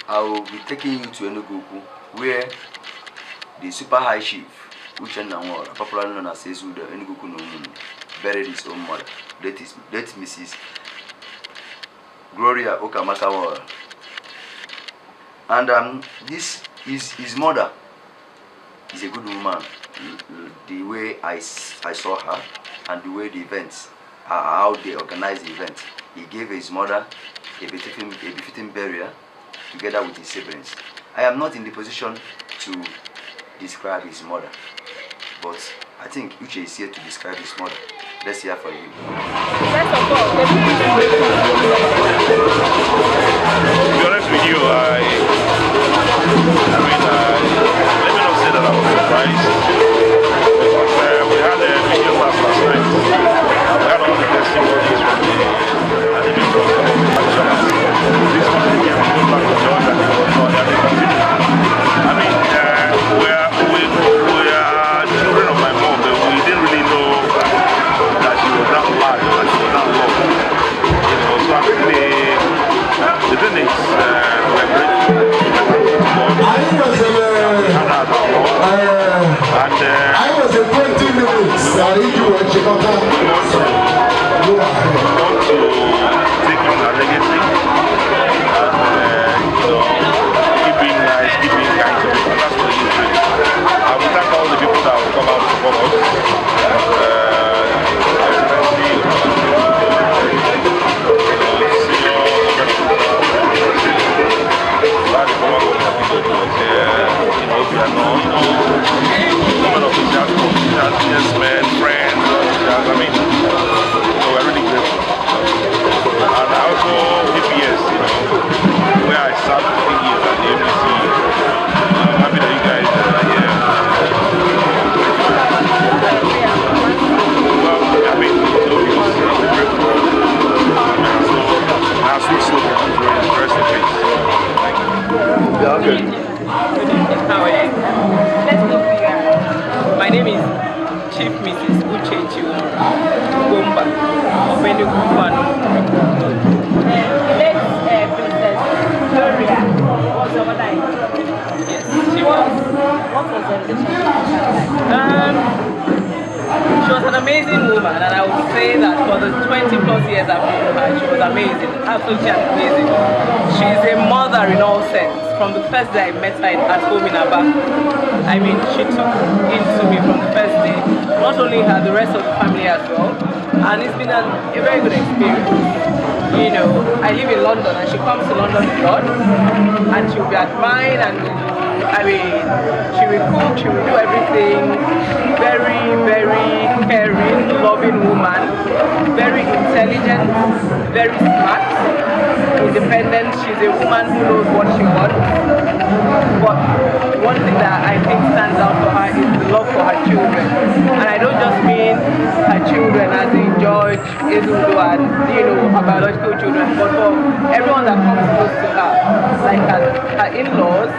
I will be taking you to Enugu-Ukwu, where the super high chief, Nwora, popularly known as Ezudo Enugu-Ukwu, buried his own mother, that Mrs. Gloria Ukamaka Nwora. And this is his mother. Is a good woman. The way I saw her and the way the events, how they organize the event, he gave his mother a befitting burial together with his siblings. I am not in the position to describe his mother, but I think Uche is here to describe his mother. Let's hear from him. First of all, to be honest with you, let me not say that I was surprised. We had a video last night. We had all the testimonies from the people from the factions. This one again, we go back to Georgia and they will continue. I mean, we are children of my mom, but we didn't really know that she was that bad, that she was that low. You know, so actually, the thing is, we're grateful. I was in 20 minutes. We want to take on our legacy and keep being nice, keep being kind to people. That's what you do. I will thank all the people that will come out to support us. Businessmen, friends, I mean, so we're really grateful. And also PPS, where I served 15 years at the MDC. I'm happy that you guys are here. Well, I mean, it's obvious, we're grateful. So, our sweet soul is rest in peace. Thank you. Yeah, okay. Good evening, how are you? Let's go for you. My name is Chief Mrs. Uche Bomba of Enugu-Ukwu. Late Princess Gloria was your mother. Yes, she was. What was her relationship? She was an amazing woman, and I would say that for the 20+ years I've known her, she was amazing, absolutely amazing. She's a mother in all sense. From the first day I met her at home in Aba, I mean, she took into me from the first day. Not only her, the rest of the family as well. And it's been a very good experience. You know, I live in London and she comes to London a lot. And she'll be at mine and I mean, she will cook, she will do everything. Very, very caring, loving woman. Very intelligent, very smart. independent. She's a woman who knows what she wants. But one thing that I think stands out for her is the love for her children. And I don't just mean her children as in George, Ezudo, and her biological children, but for everyone that comes close to her, like her in-laws,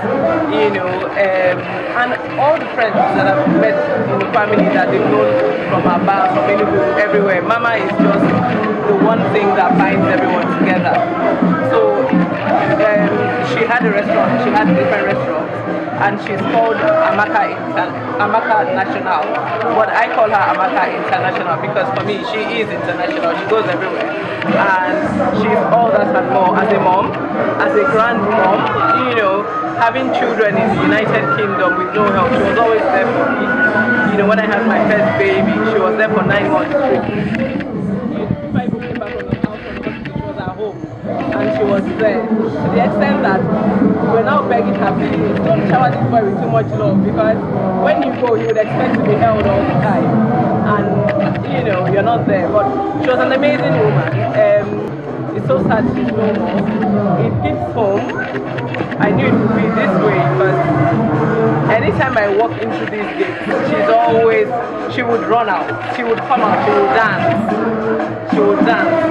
and all the friends that I've met in the family that they've known from her back, from Enugu, everywhere. Mama is just the one thing that binds everyone together. So she had a restaurant, she had different restaurants, and she's called Amaka National. But I call her Amaka International because for me, she is international. She goes everywhere. And she's all that and more as a mom, as a grandmom, having children in the United Kingdom with no help. She was always there for me. When I had my first baby, she was there for 9 months straight. Before I came back from the house, she was at home. And she was there to the extent that we're now begging her, please don't shower this boy with too much love, because when you go, you would expect to be held all the time, and you're not there. But she was an amazing woman. It's so sad she's no more. It hits home. I knew it would be this way because anytime I walk into these gates, she would run out, she would come out, she would dance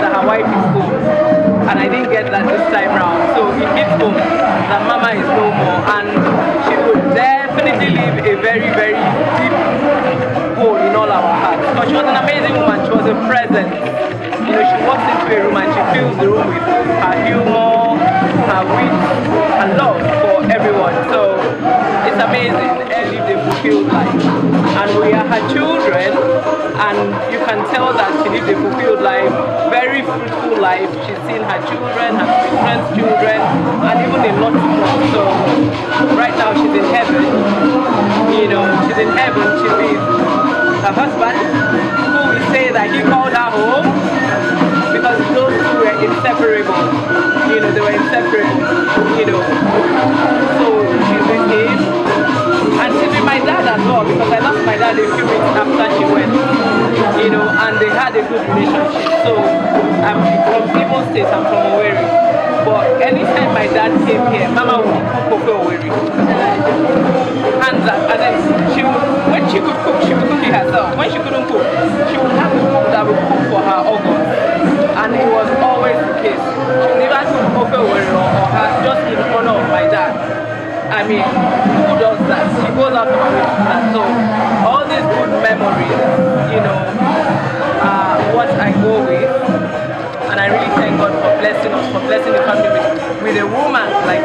that her wife is home. And I didn't get that this time round. So it hits home that Mama is no more, and she would definitely leave a very, very deep hole in all our hearts. But she was an amazing woman, she was a presence. She walks into a room and she fills the room with her humor, her wit, and love for everyone. So it's amazing. Elle lived a fulfilled life. And we are her children, and you can tell that she lived a fulfilled life, very fruitful life. She's seen her children, her children's children, and even a lot more. So right now she's in heaven. She's in heaven. She's with her husband, who we say that he called her home, because those two were inseparable. They were inseparable. So she's with him, and she's with my dad as well, because I lost my dad a few weeks after she went. And they had a good relationship. So I'm from Imo State, I'm from Owerri. But anytime my dad came here, Mama would cook over Owerri. Hands up. And then when she could cook, she would cook it herself. When she couldn't cook, she would have a cook that would cook for her organs. And it was always the case. She would never cook over or her just in honor of my dad. I mean, who does that? She goes out of her way to do that. So all these good memories, are what I go with. And I really thank God for blessing us, for blessing the family with a woman like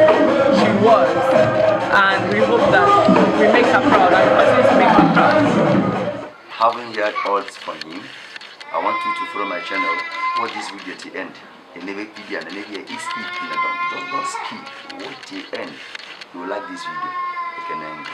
she was. And we hope that we make her proud and we continue to make her proud. Having heard all from him, I want you to follow my channel, watch this video to the end. And never video and never skip. Don't skip. Watch the end. You will like this video. You can end.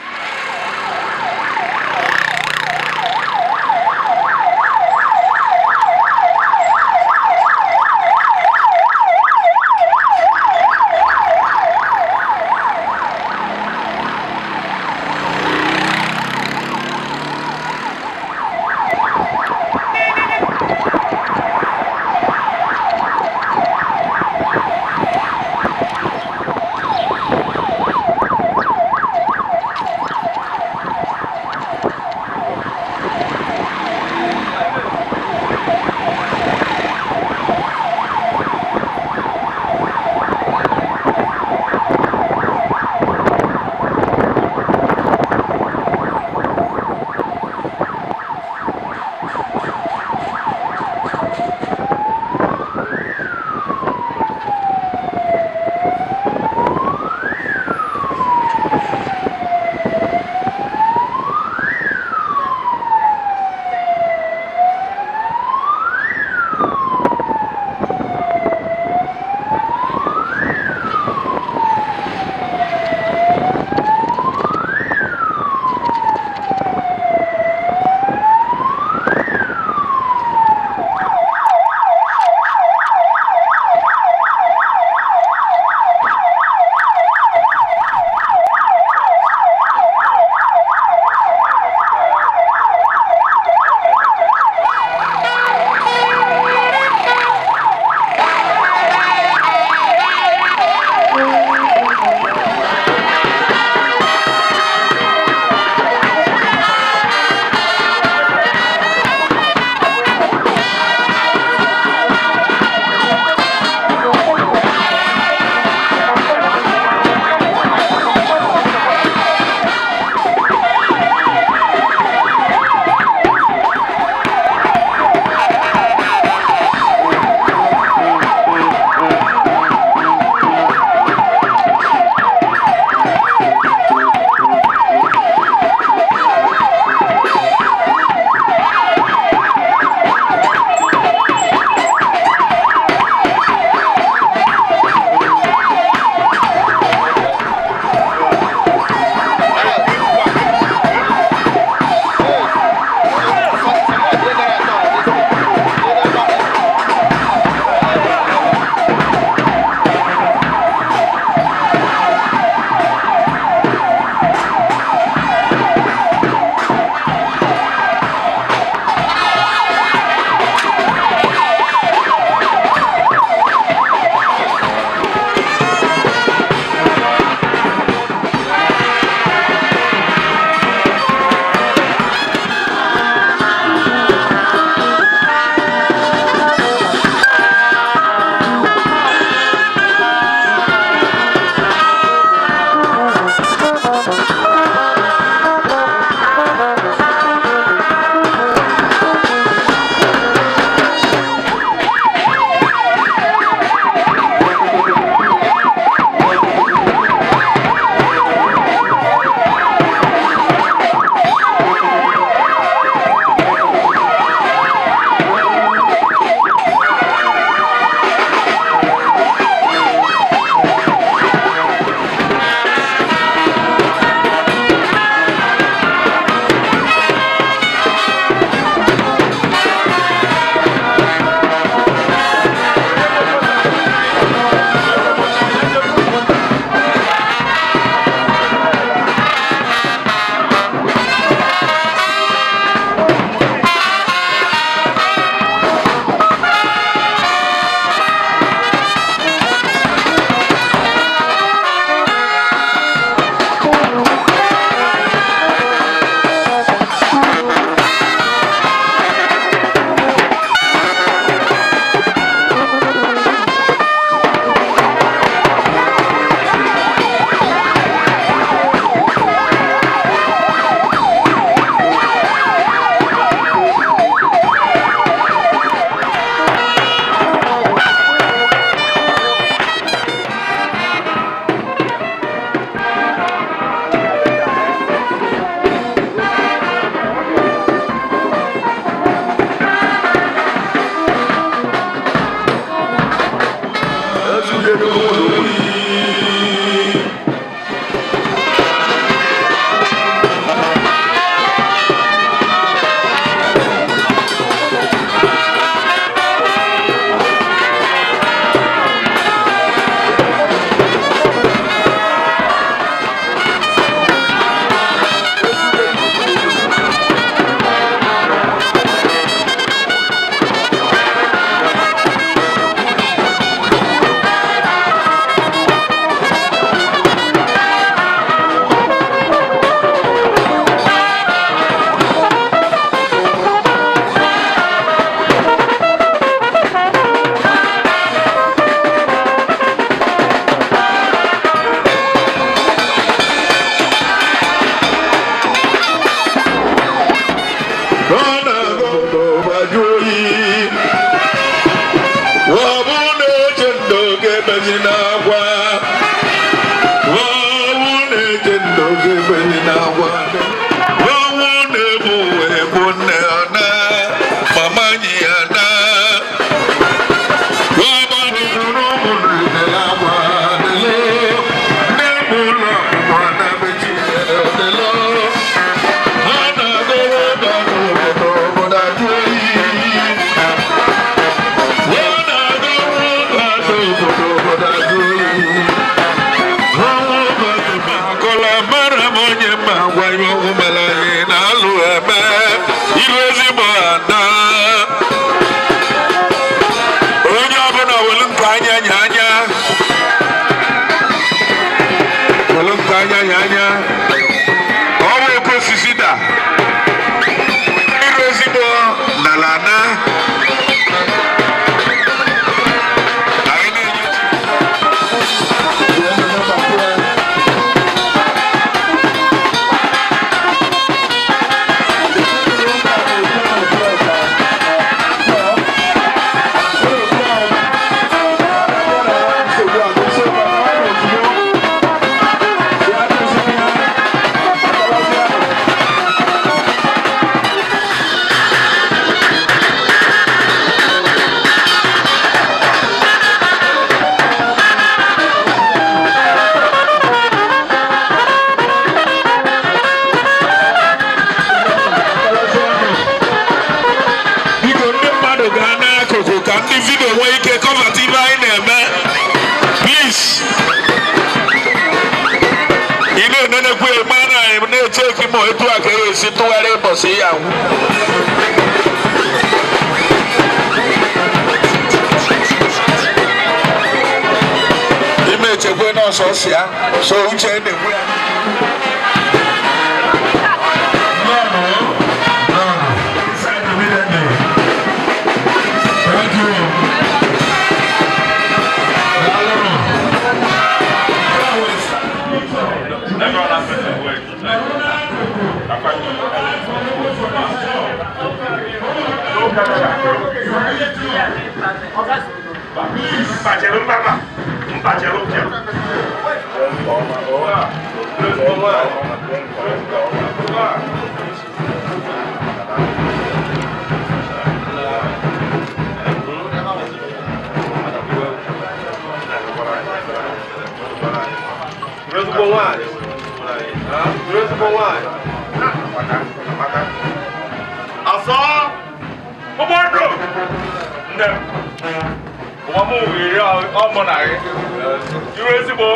Iruezigbo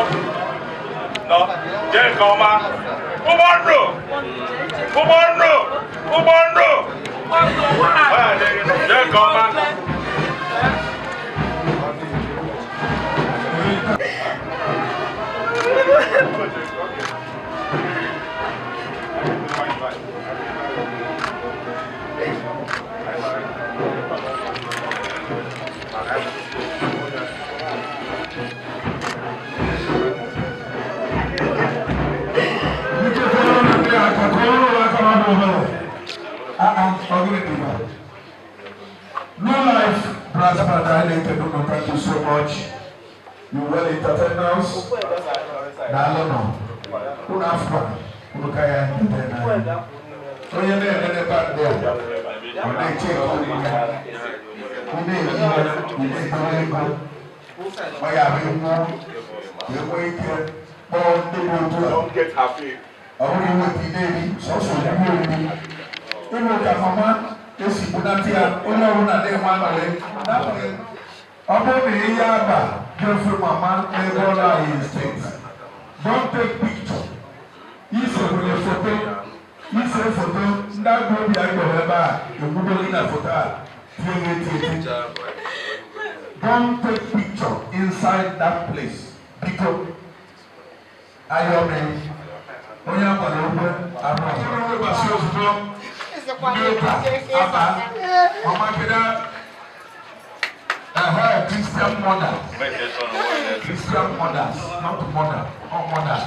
no je koma umunri je koma No life, Brother Dilated, no, thank you so much. You well entertained us. Nalono, Unafra, Unukaya, and so you're there, back there. When they check on you, Don't get happy. Don't take picture. He's a photo. He's a photo. That will be a photo. Don't take picture inside that place. Because I am Christian mothers. Christian mothers, not mother, or mothers.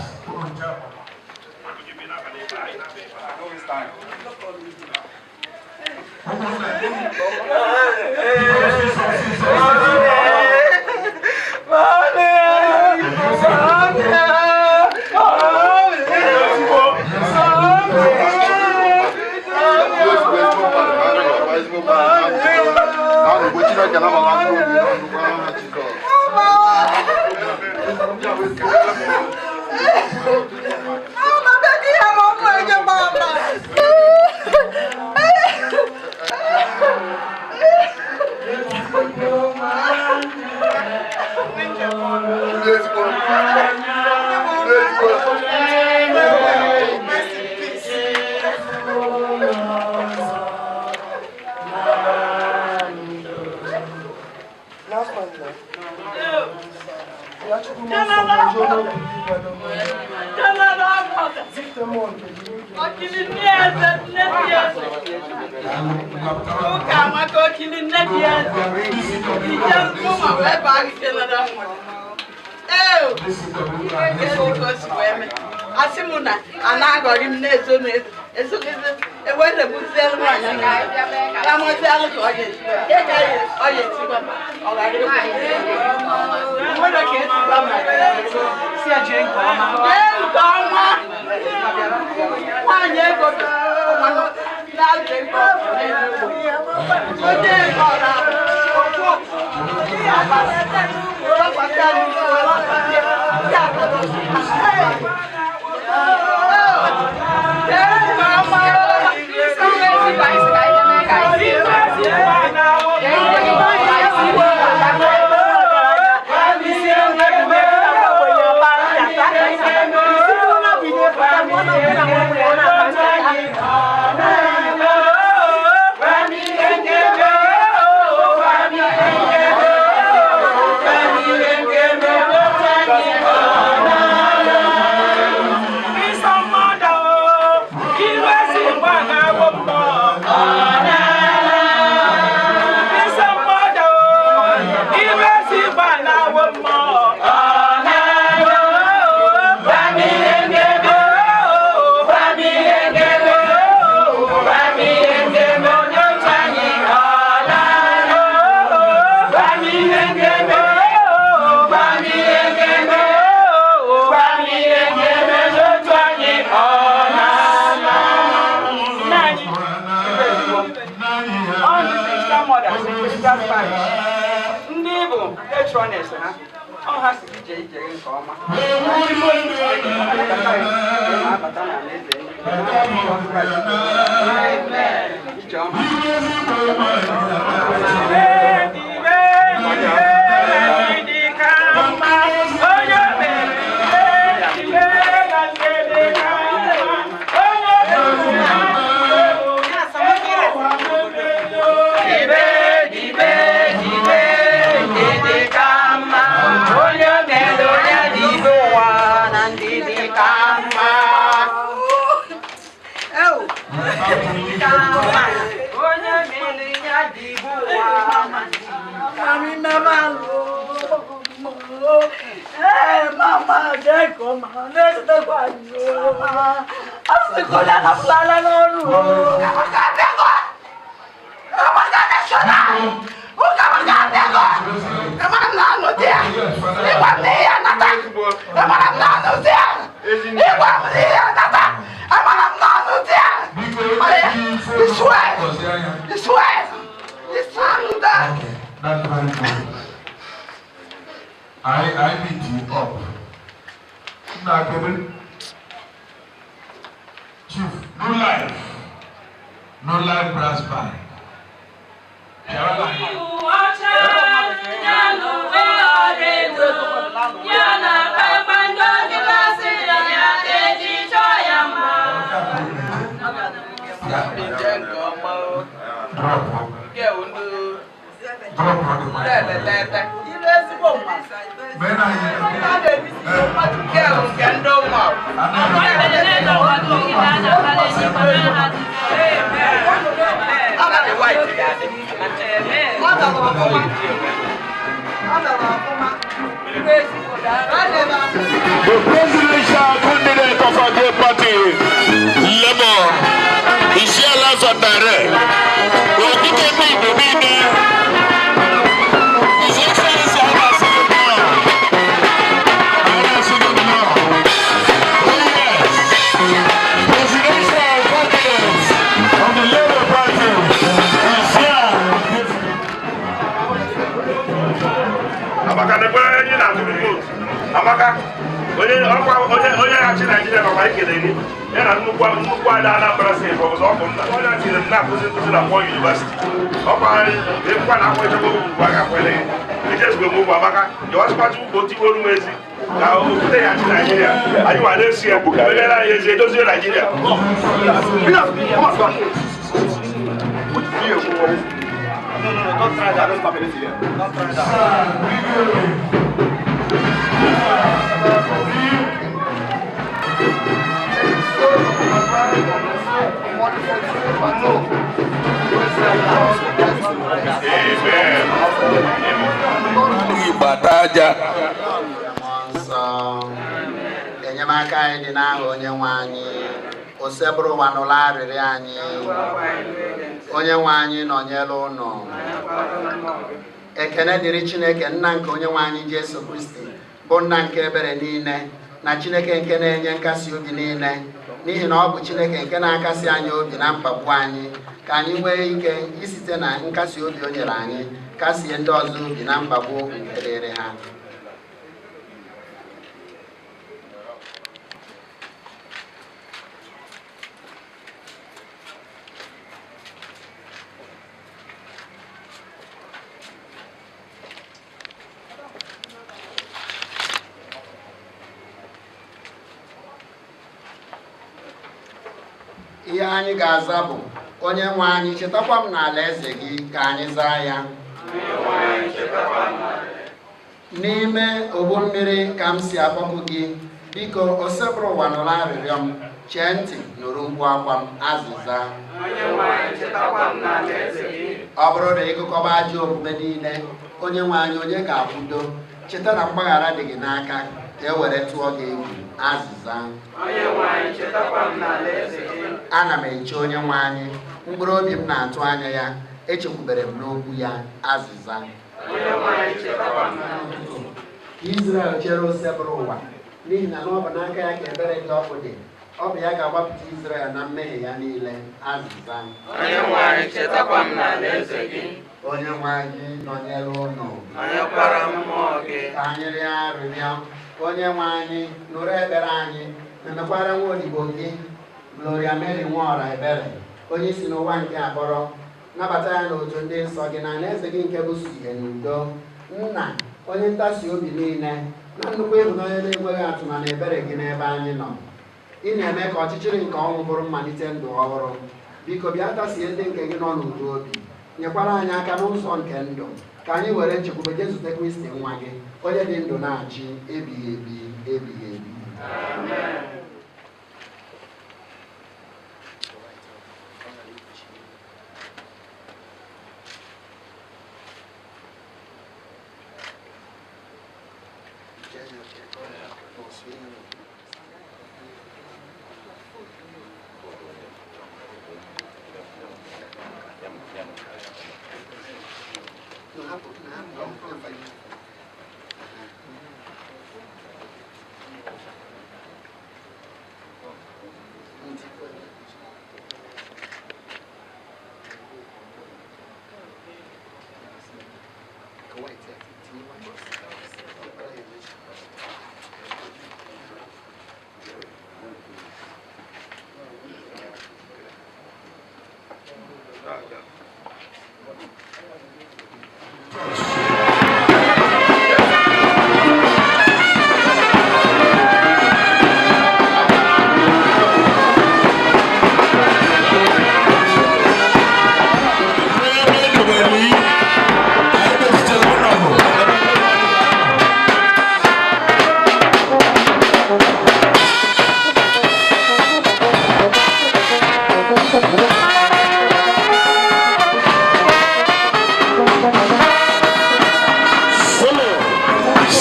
Asimuna, anagori mnezo nezo. Eso que é o ele busel mwana. La mozela oye. Oye, siba. Olha aí. Olha que siba. Se a gente toma. Toma. Olha go. Mano, dá gente toma. Oye, ora. I beat you up. Now, Chief, no life brass band. The presidential candidate of our great party, Labour, is here last on direct. Well, you can be there. His Excellency, I want to say it now. Oh, yes. Presidential candidate of the Labour Party is here. Amaka, the boy, you know, to be good. Amaka, onye achị Nigeria maka ikele gị ya na nnukwu ada Anambra State ọbụzọ ọkụ onye achịrị m na-akụzi nkụzi na Port University ọkwa ịkwa na akwa echekwa ugwu aga kwele gị ijezigbo m ugwu Amaka jewasịkwachi ugwu otigbo olu ezi na obodo ya achị Nigeria anyị nwa na-esi ya meghere anyị ezi edozie Nigeria No, don't try that. Don't stop anything here. Don't try that. enyemaka anyị dị n'aha Onyenwe anyị osebụrụ ụwa n'ụlọ arịrị anyị Onyenwe anyị nọnyere ụnụ ekene dịrị Chineke nna nke Onyenwe anyị Jesu Kristi bụ nna nke ebere niile na Chineke nke na-enye nkasi obi niile n'ihi na ọ bụ Chineke nke na-akasi anyị obi na mkpagbu anyị ka anyị nwee ike isite na nkasi obi o nyere anyị kasie ndị ọzọ obi na mkpagbu nke dịrị ha. Ihe anyị ga-aza bụ Onyenwe anyị chetakwa m n'ala eze gị ka anyị zaa ya. N'ime ogbu mmiri ka m si akpọku gị biko osebụrụ ụwa nụrụ arịrịọ m chee ntị nụrụ mkpu akwa m azịza. Ọ bụrụ na ịgụkọba ajọ omume niile Onyenwe anyị onye ga-akwudo cheta na mgbaghara dị gị n'aka ka e were tụọ gị egwu azịza. Ana m eche Onyenwe anyị mkpụrụ obi m na-atụ anya ya echekwubere m n'okwu ya azịza. Izrel chere osebụrụ ụwa n'ihi na ọ bụ n'aka ya ka ebere dị ọkụ dị ọ bụ ya ga-agbapụta Izrel na mmehie ya niile azịza. Onyenwe anyị nọnyere ụnụ ka anyị rịọ arịrịọ. Onyenwe anyị nụrụ ekpere anyị memekwara nwa odibo gị Gloria Nwora ebere onye si n'ụwa nke akpọrọ nabata ya n'otu ndị nsọ gị na alaeze gị nke bụ ihe n'udo nna onye ntasi obi niile na nnukwu ịhụnanya na-enweghị atụ na ebere gị n'ebe anyị nọ. Ị na-eme ka ọchịchịrị nke ọnwụ bụrụ mmalite ndụ ọhụrụ. Biko bịa tasie ndị nke gị nọ n'udo obi nyekwara anyị aka n'ụzọ nke ndụ ka anyị were nchekwube jee zute Kristi nwa gị onye dị ndụ na-achị ebighị ebi ebighị ebi. Amen.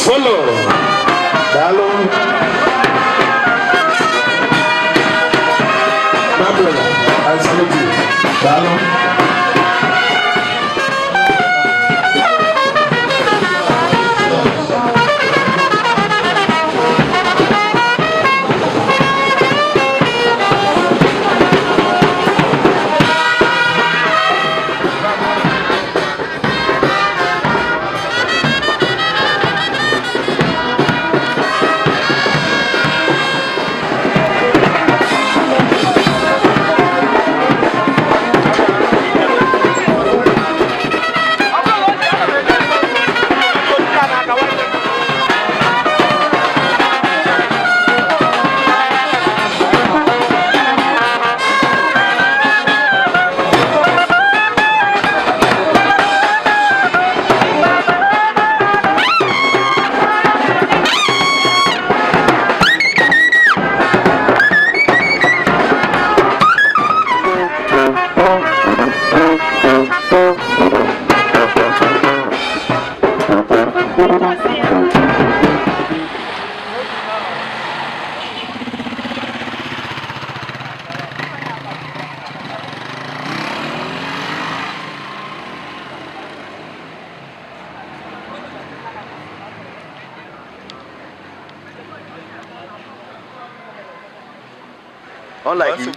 follow. Dalo. My brother, I salute you. Dalo. Unlike you.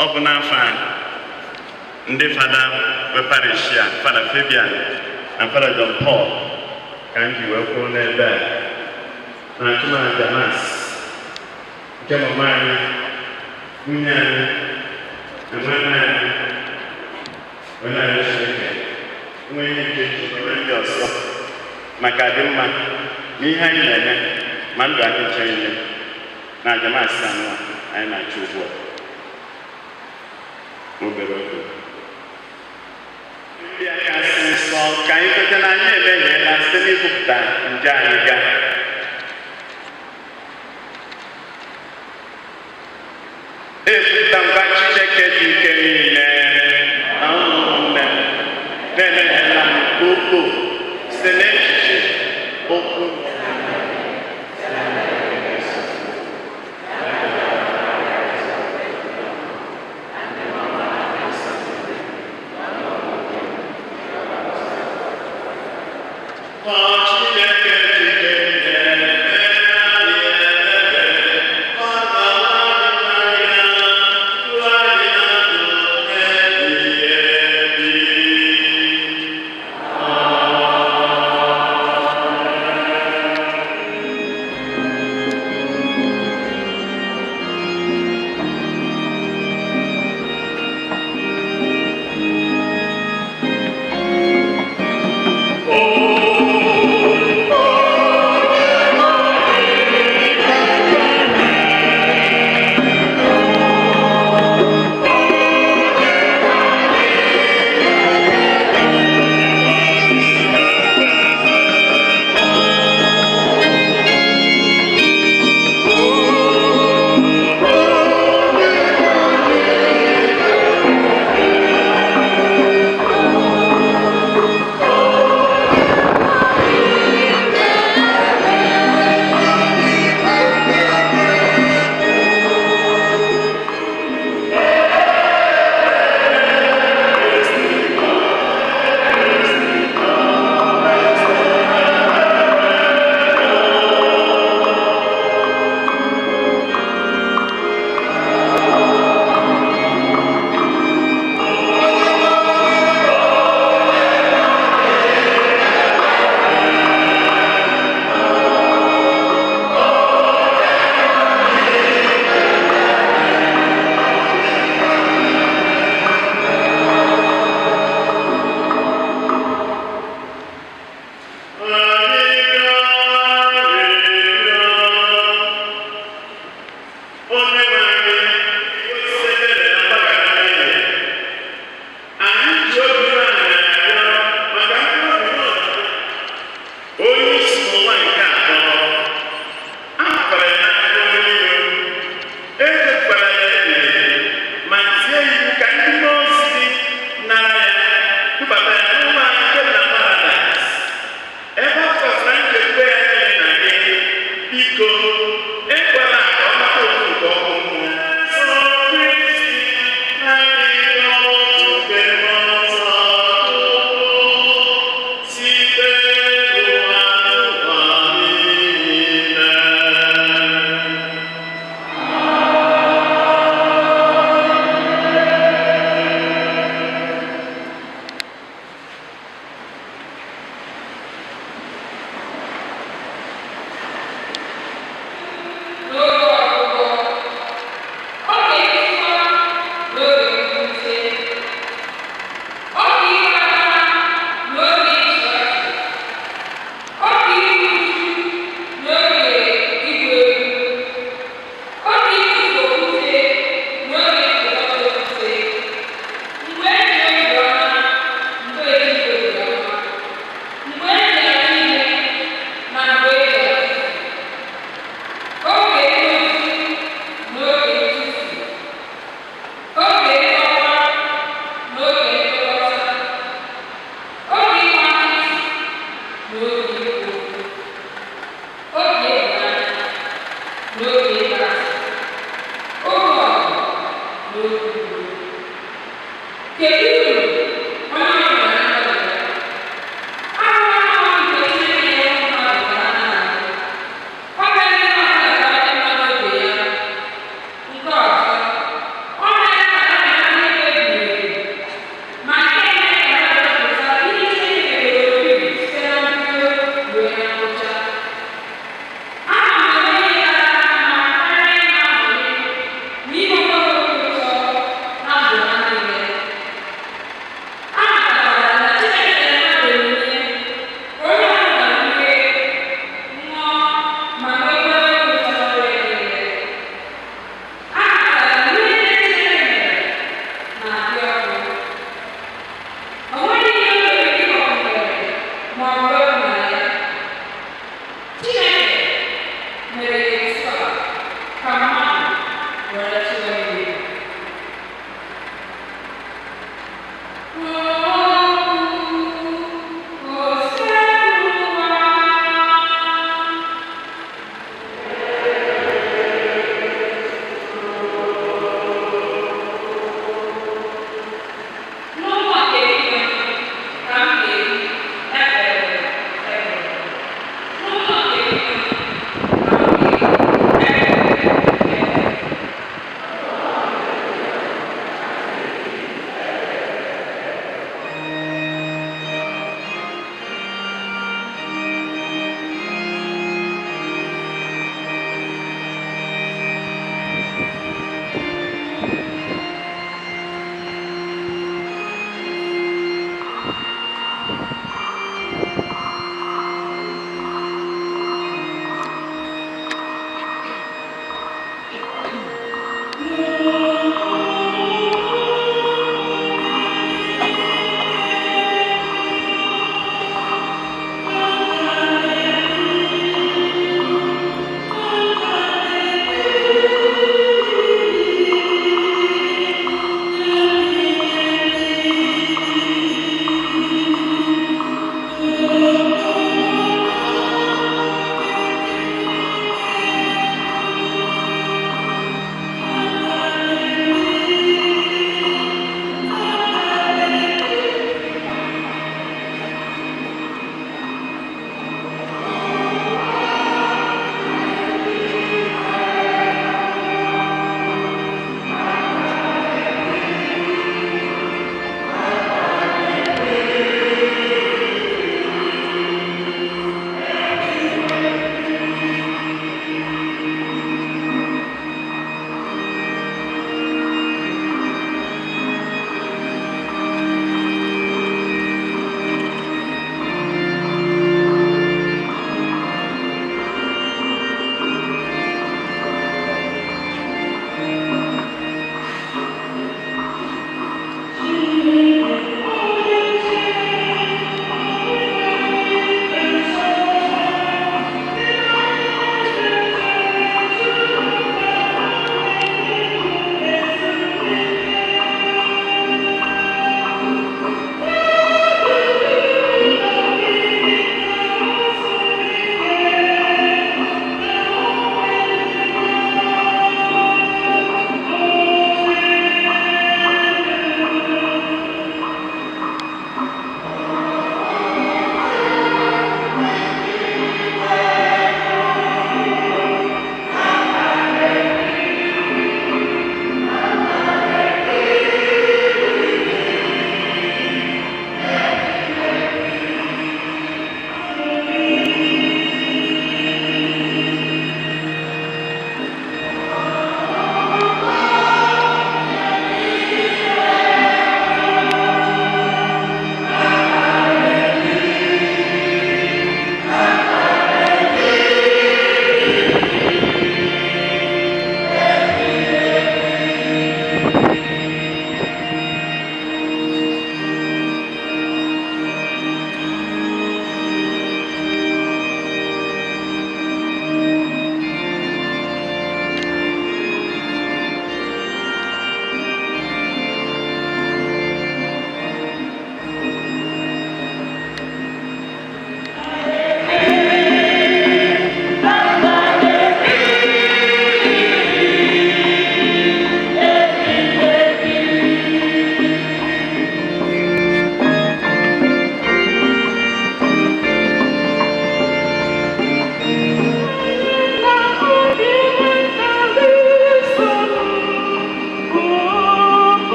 Open our fan. Ndị Fada Weparishia, Fada Fabian, and Fada John Paul. Can you welcome them there? Na Chuma Damas. Kemo Mani, Munyani, and Manani. When I was shaking, when you get to yourself, Macadamma, me hanging, Mandrake changing. Now the master, I am not choose what. Can you put an idea last day of that in Janiga? If the batch check it, you can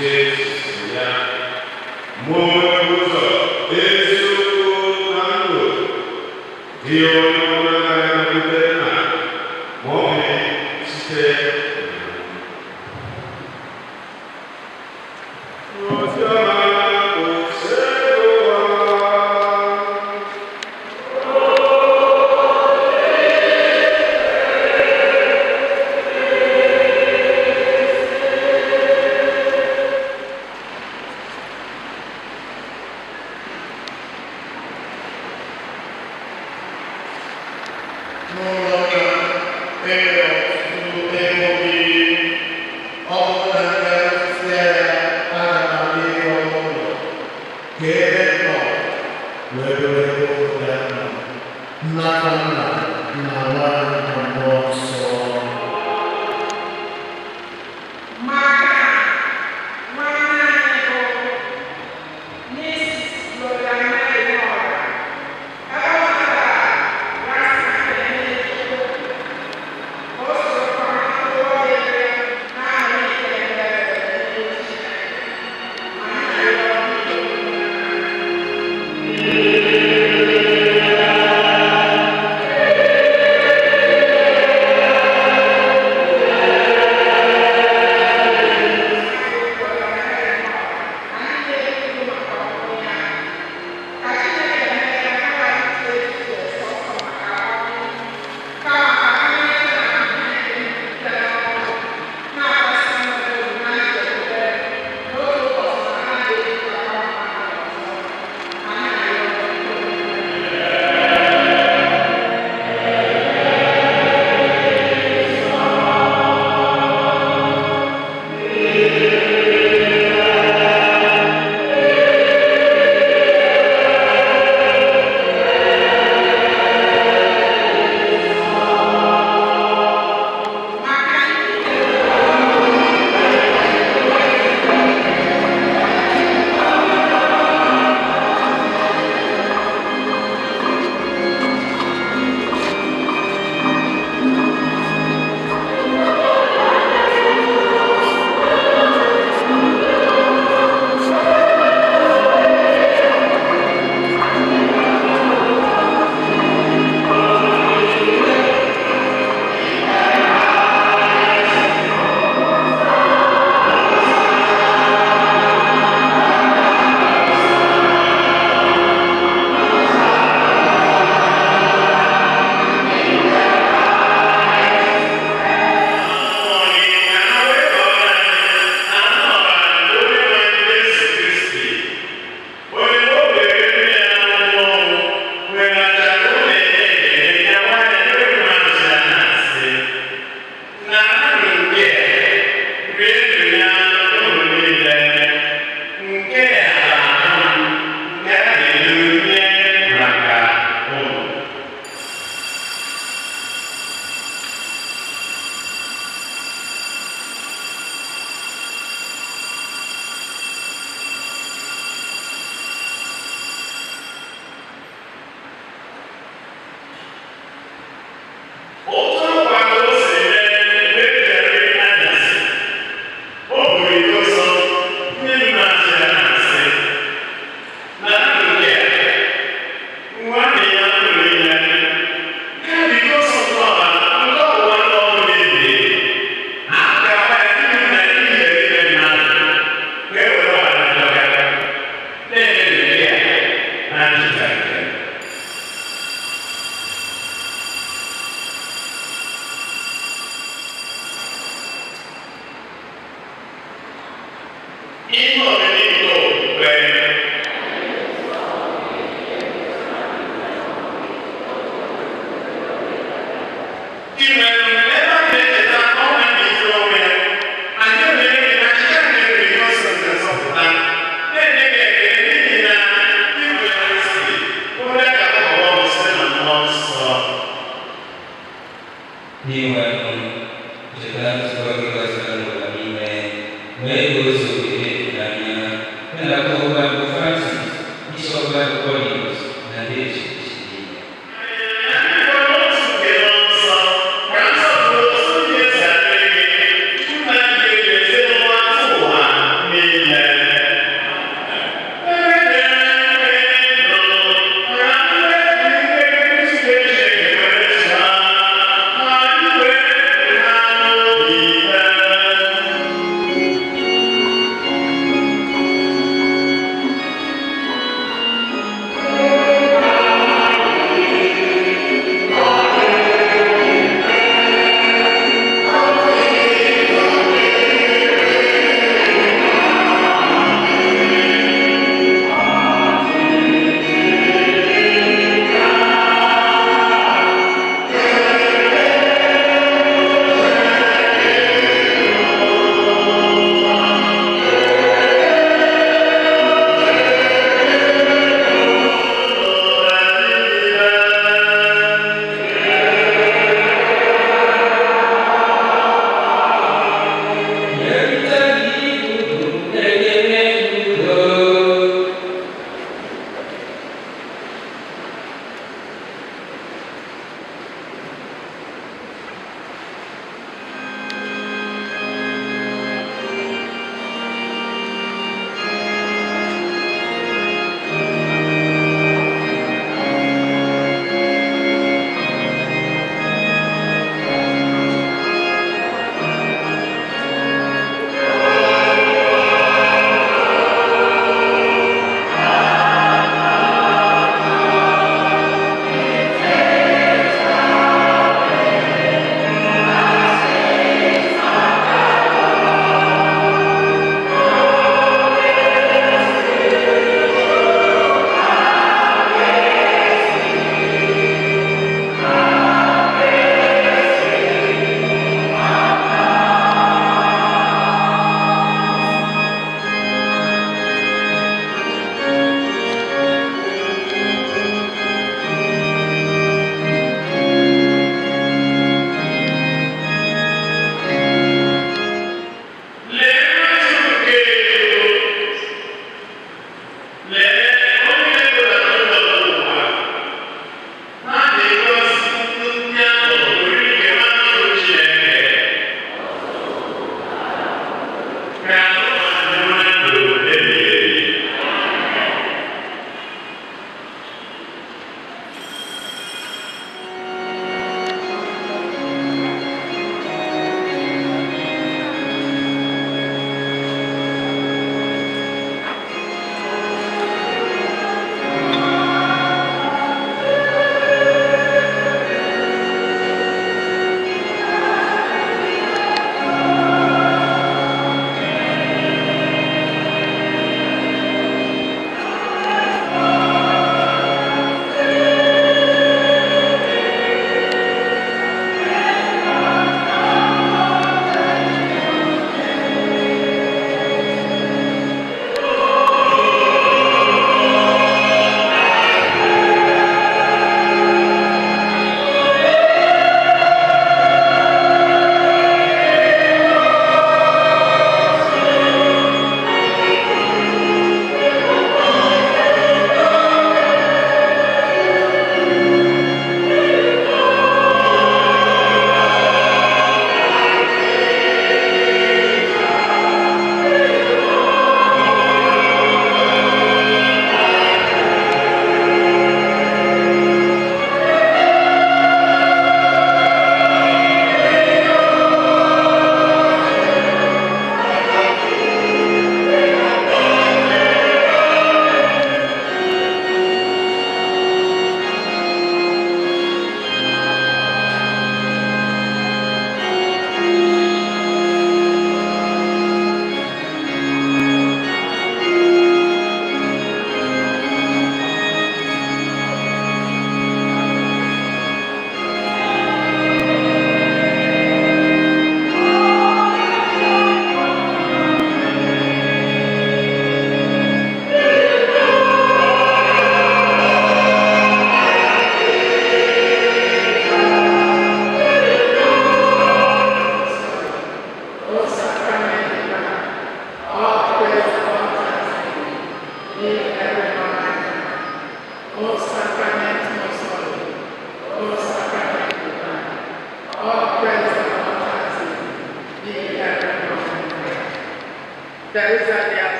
Amen.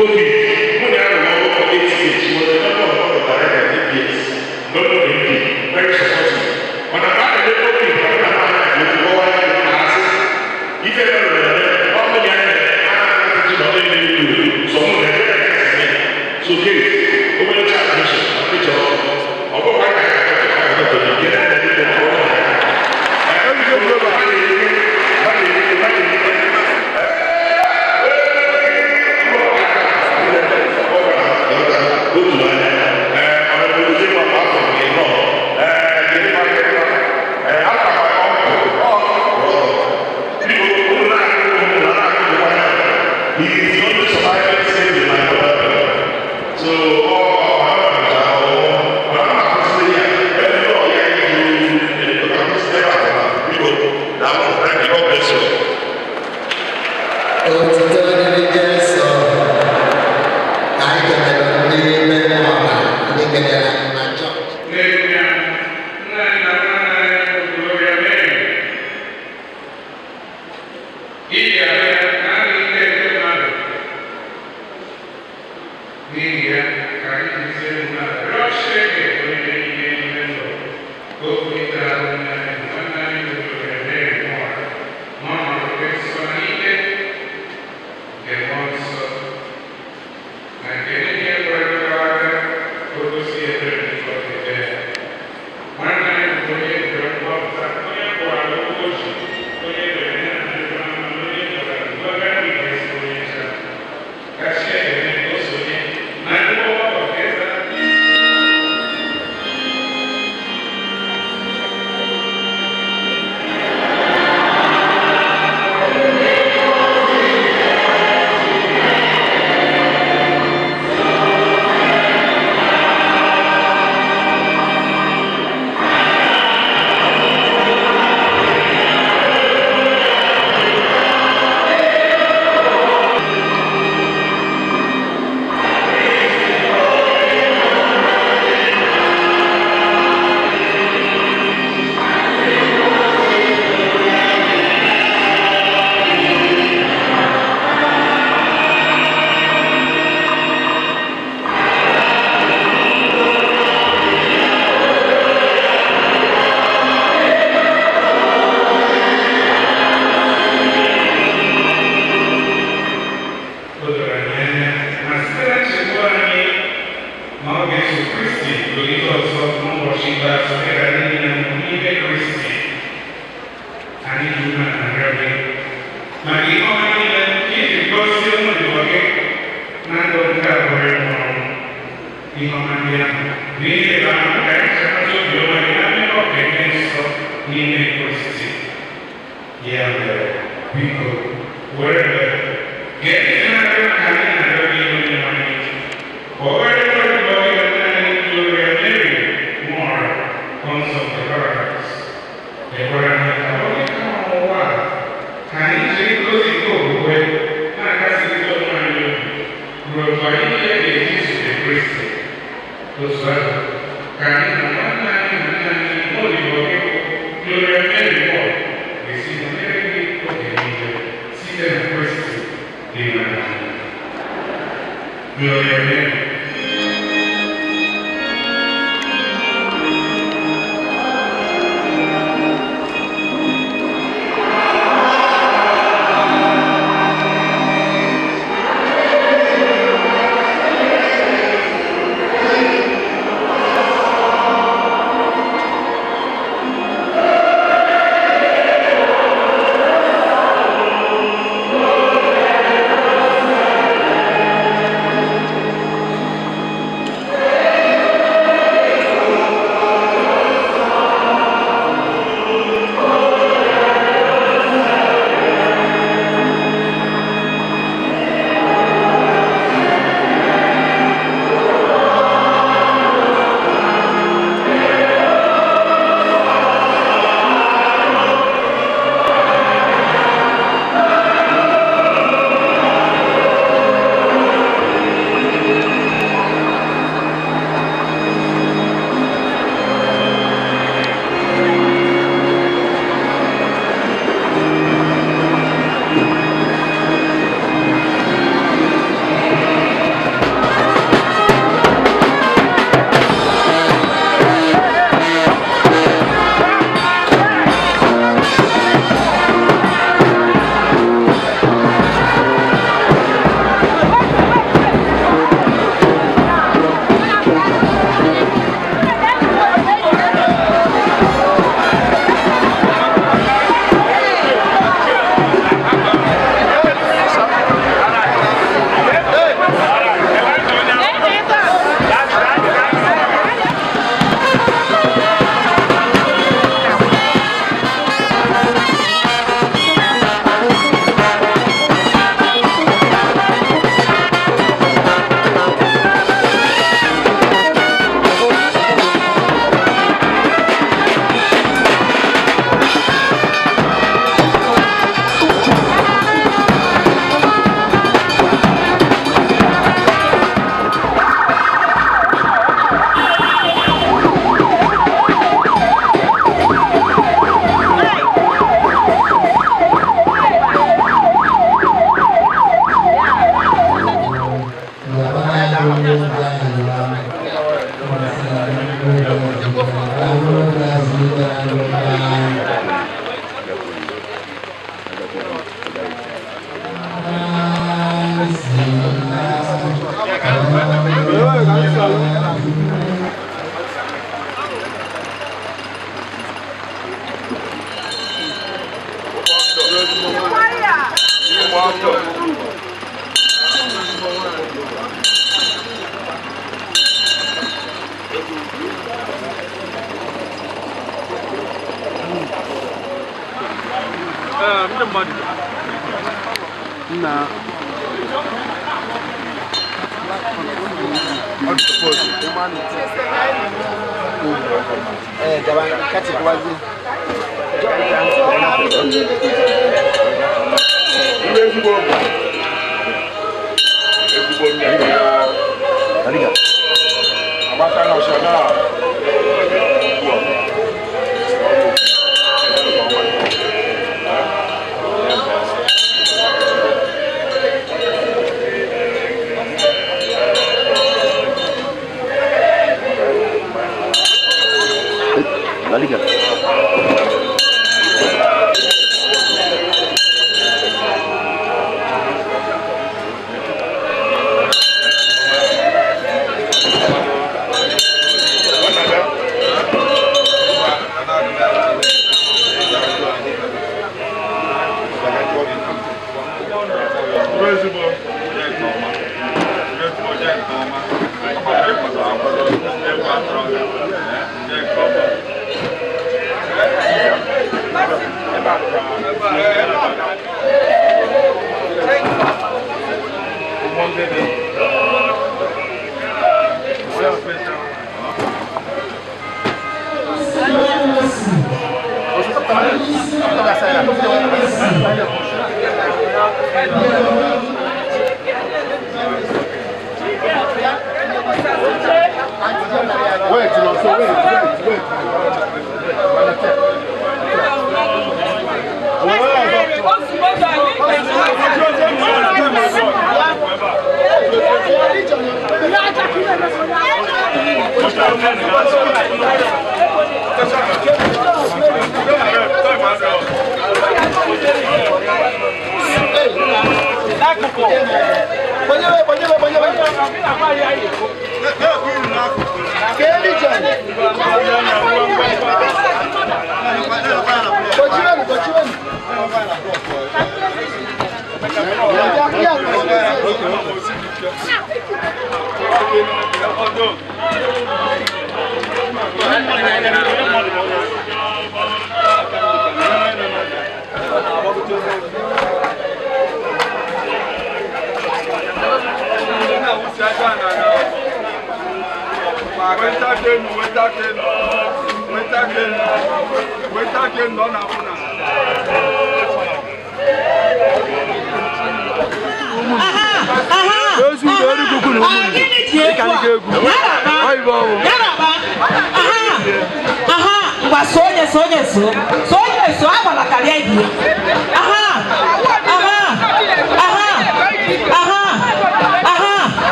COVID, when I was for 8 years, she was a member of the board of directors, APS. very supportive. When I'm back in the cooking, I'm going to go over and ask if you ever how many so okay, over the transmission, I'll picture I'll go back and get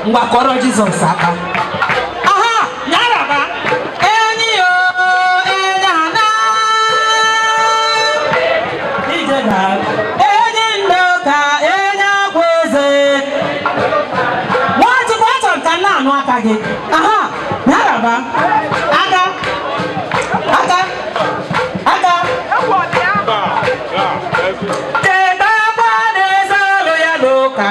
Ngwakọrọ Jizọs aka. Aha, nyaraba. Enyi yo, enyi ana. Ije na. Enyi ndoka, enyi agweze. Nwatu kwacho nkanna anu aka gị. Aha, nyaraba. Aka. Aka. Aka. Teta kwa n'ezolu ya doka.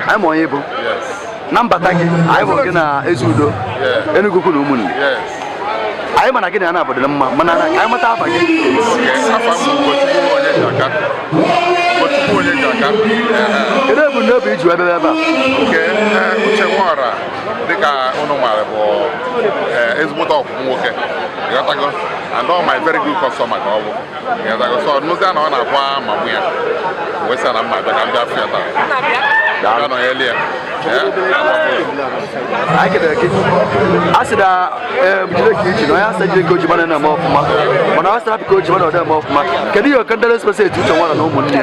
I'm on able. Number tagi, I work in a Ezudo, Enugu-Ukwu na umunri. I am again an apple, Manana, I'm a tap again. You never know which you ever. Okay, and all my very good customers. So, no, I get it. I said, I asked you to coach man and more. When I started coach one of them off, can you condolence for say to one and no money?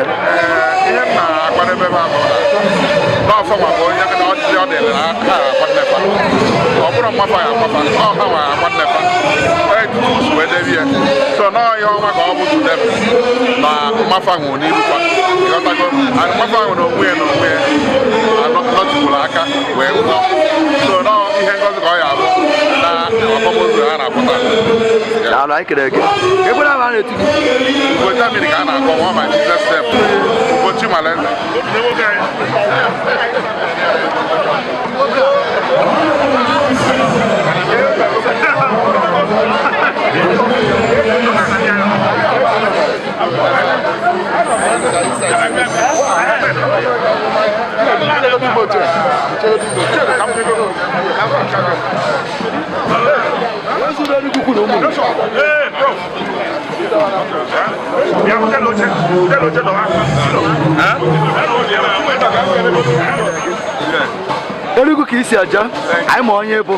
Not from a boy, you can not see on the so now you are going to them. My family will need to and my family will win and not to Laka. So now he has got to go. I like it again. What I wanted to do with Americana, come on, my business step. Put you my land. Enugu ka isi aja, anyị ma onye bụ.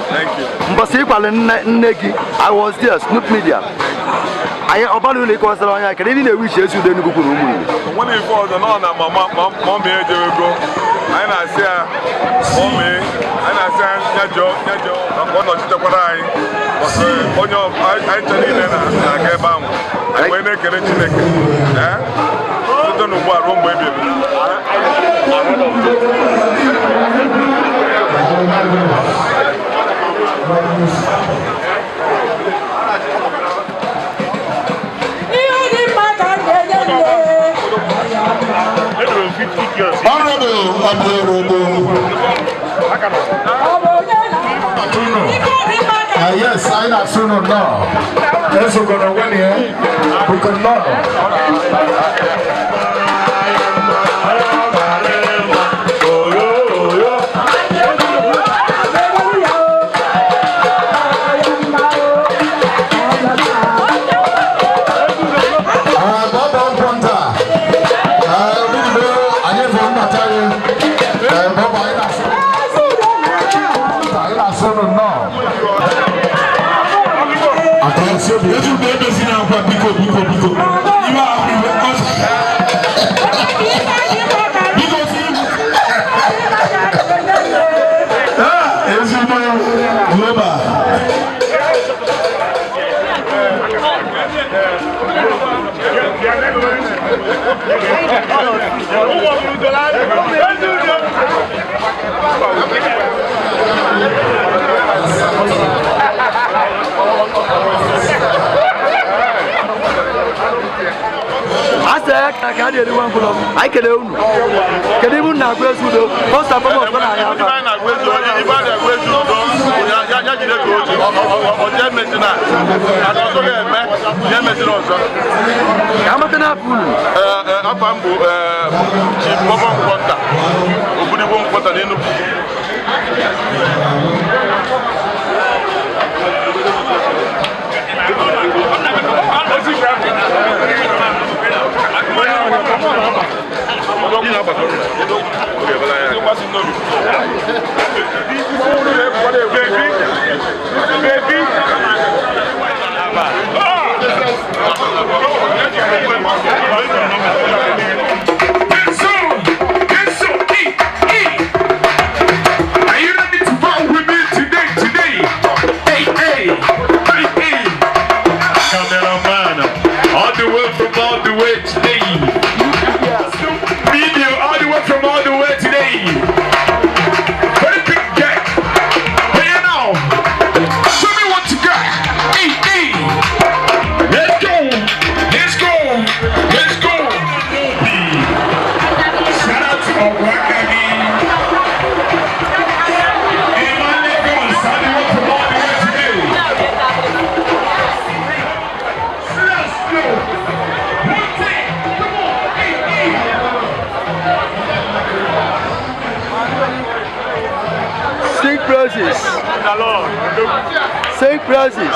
Mbọsị ịkwale nne gị, I was there, Snoop Media. Anyị ọbara ụlọ ịkọwasara onye kedu ndị na-ewichi ezi udo Enugu kwuru ụmụ Igbo. Nwanne ife ọzọ nọ na mama ejewego. Anyị na-asị ya mọmị, anyị na-asị ya nyajọ maka ọ nọchitekwara anyị. Onye anyị chọrọ niile na-aga ebe ahụ. Anyị wee na-ekele Chineke. Site n'ugbu a ruo mgbe ebighị. Yes, I have seen it now. Yes, we're gonna win here. We can learn. I can own. Can even now go to the first of all. Say praises.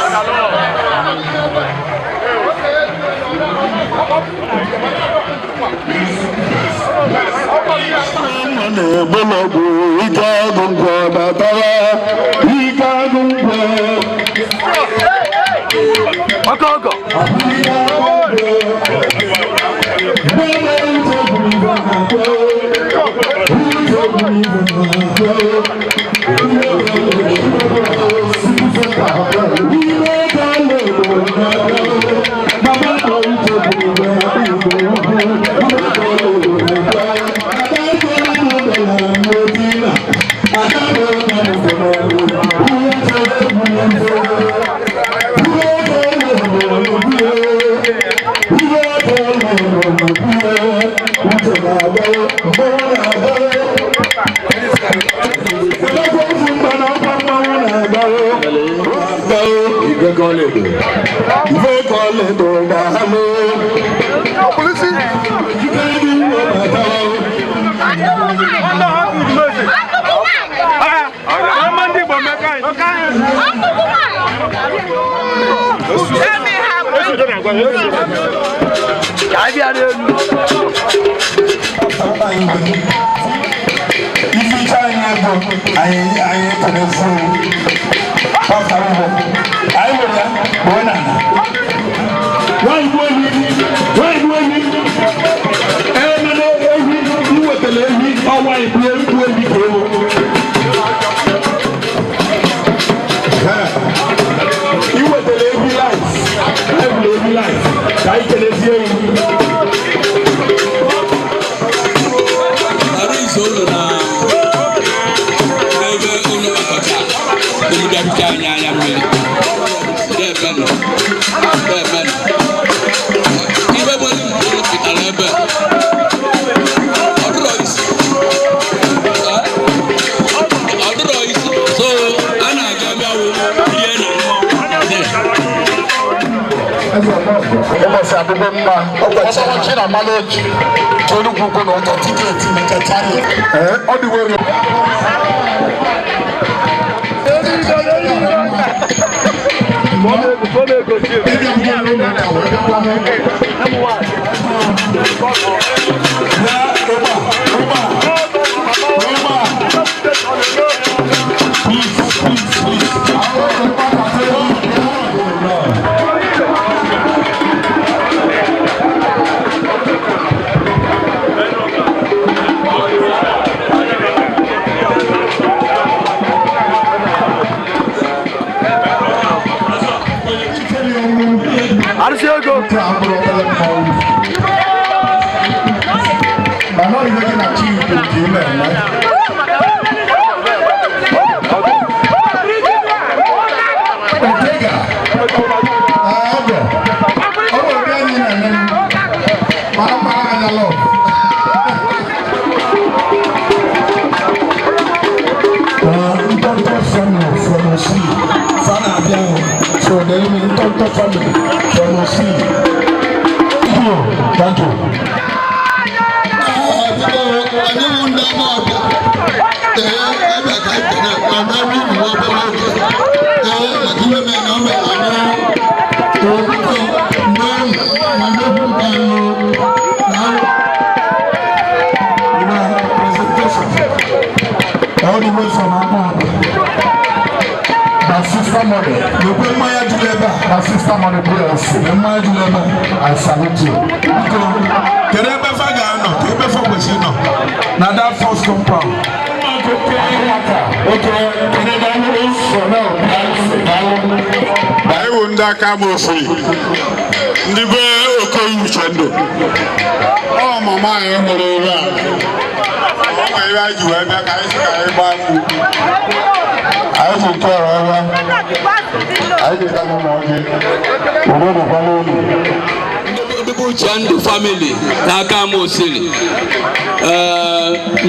family na kamo sili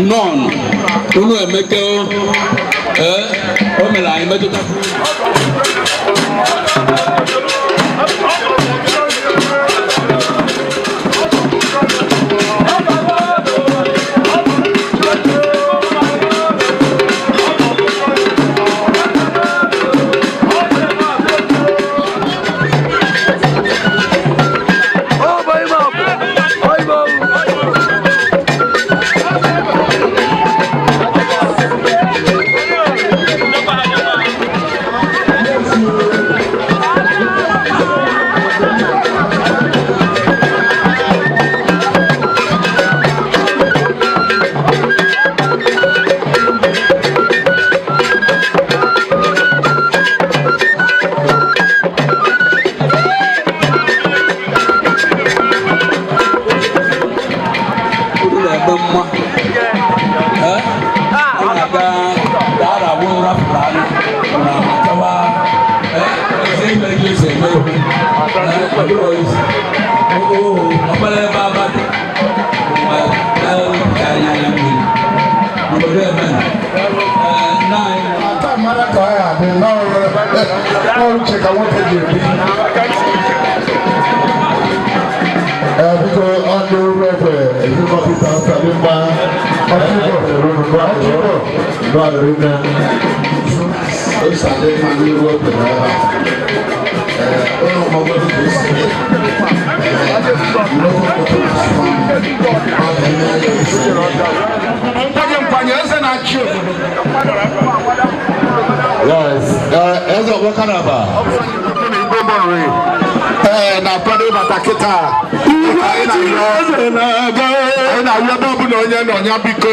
non unu emeke o mela imeto ta Brother, Osade Mani Road Driver. Yes, as a Wakanaba. Na pade bataketa na yado bu no nya no nya biko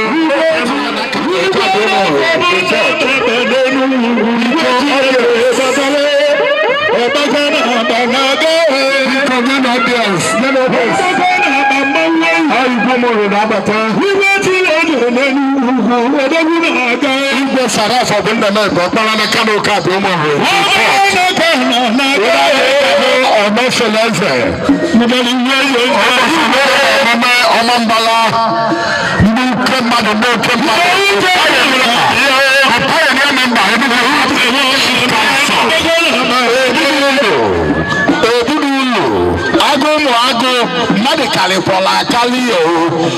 medically for like Calio.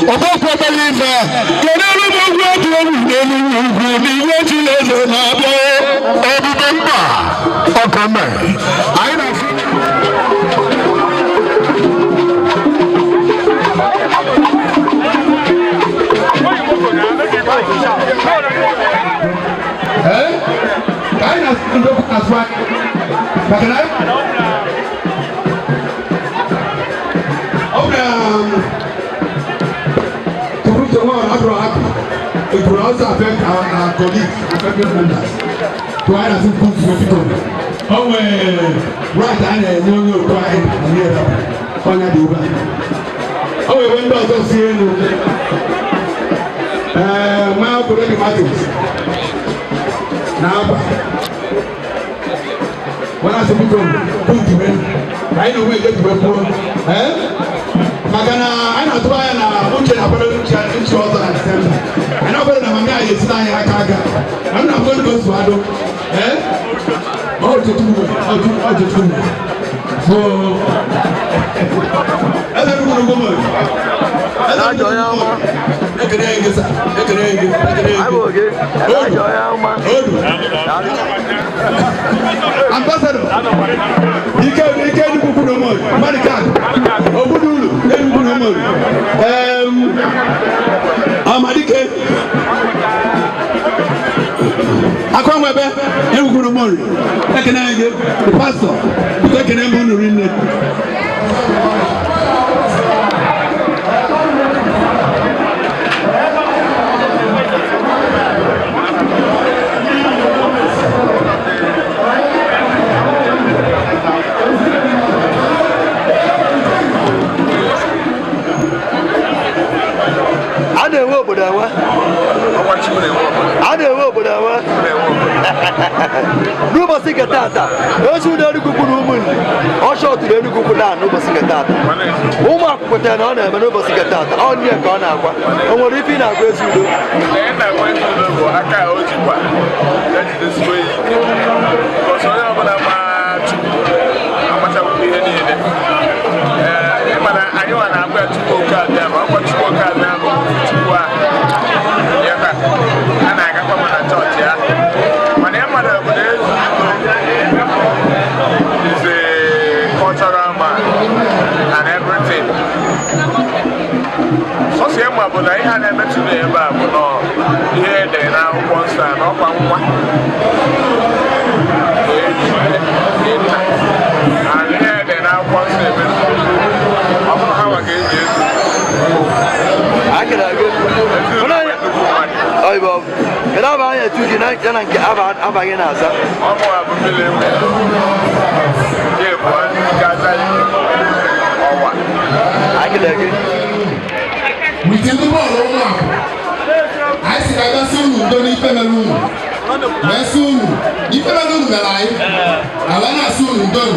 About probably there. Get out of the world to it will also affect our colleagues, affect members. To I have to put people. Oh, right, I know try and hear on a diva. Oh, when does I see you? My colleague Martins. Now, when I say people, I know where they go. Magana, I know why I'm not going to I know better than my guy is lying like I'm not going to go to Ado. Oh, to do. So, as a woman, Ambassador, you can't put no more. Marican, Obudulu, Amadike, Akwamebe, Eugurumori, the pastor, taking a moon. Nobody get that. Those who don't go to women, or short to the Enugu-Ukwu land, nobody get that. Woman put an honor, but nobody get that. On your corner, and what if you are going to do? Then I went to the Waka Ojiba. That's this way. Because I have a match. How much I will be in it? I know I'm going to go out there. I'm going to go out there. And I got from a church, yeah. My name is a cultural man and everything. So, but I had never to be about here, they now once and up and one. And here they now once a bit. I don't know how I get this. I can agree. Oh, Bob. Can I buy a 2 night and have a answer? I can agree. We can do all. I see that soon, don't even room. When soon, if I don't alive, I want to soon done.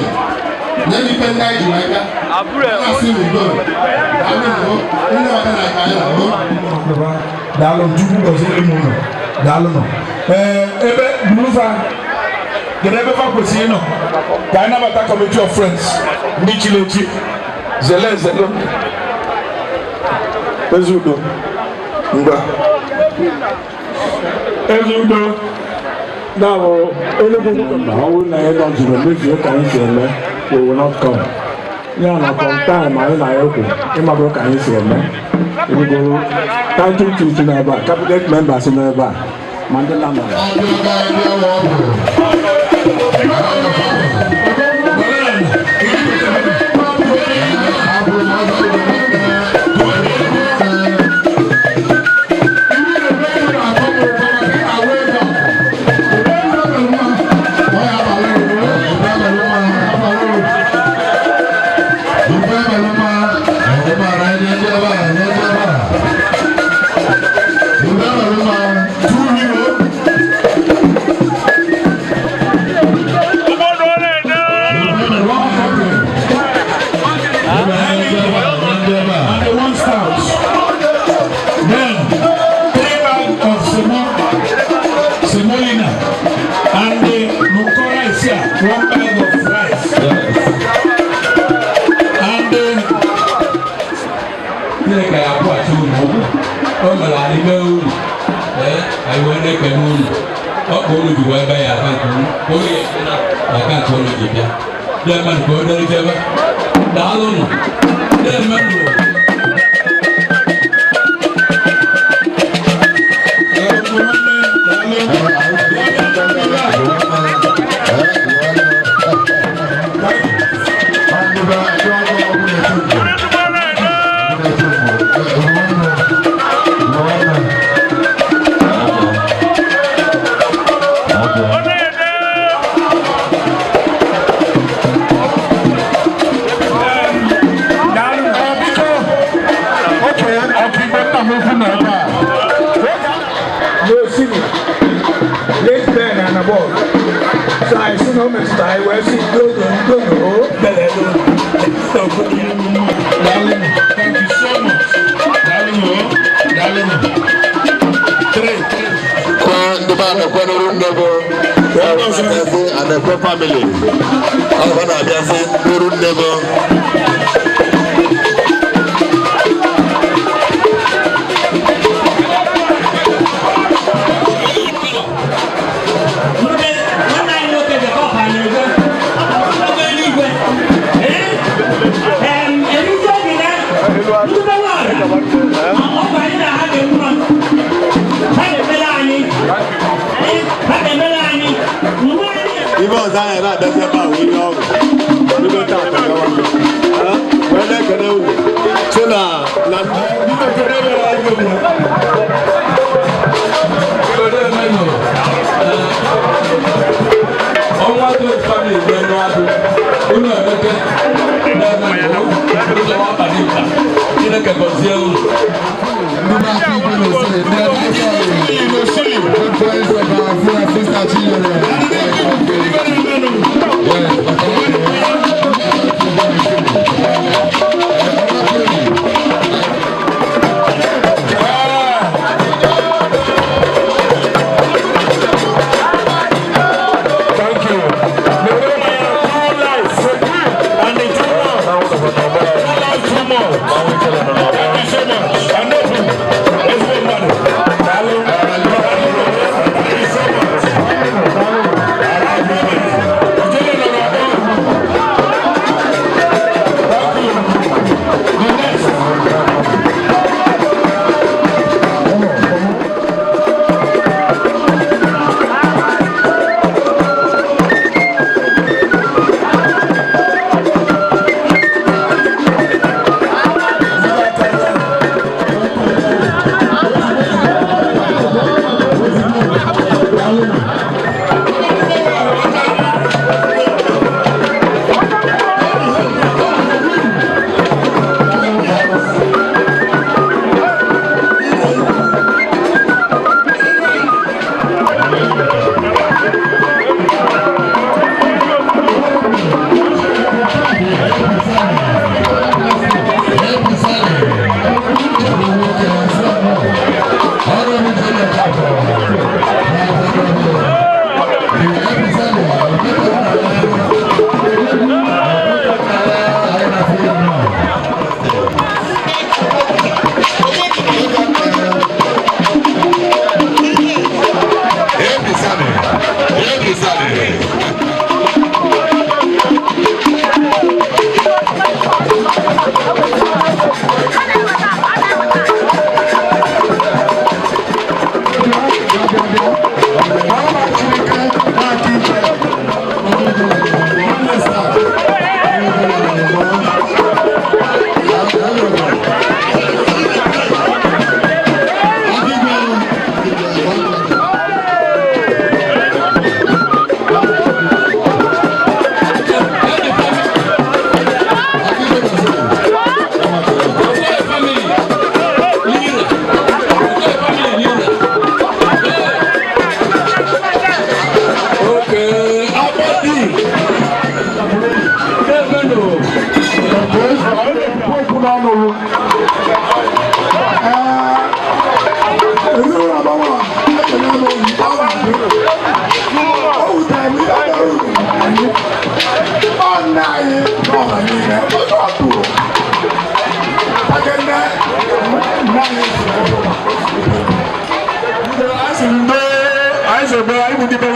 Then you can die like that. I'm soon done. I don't know. Dalo jugu ozeli muno dalo no ebe bluza gerebe fa kwesi no kana bata committee of friends ndi chilechi zelo ezudo Now, we will not come. Yeah, from time I can say, thank you to cabinet members in Mandela.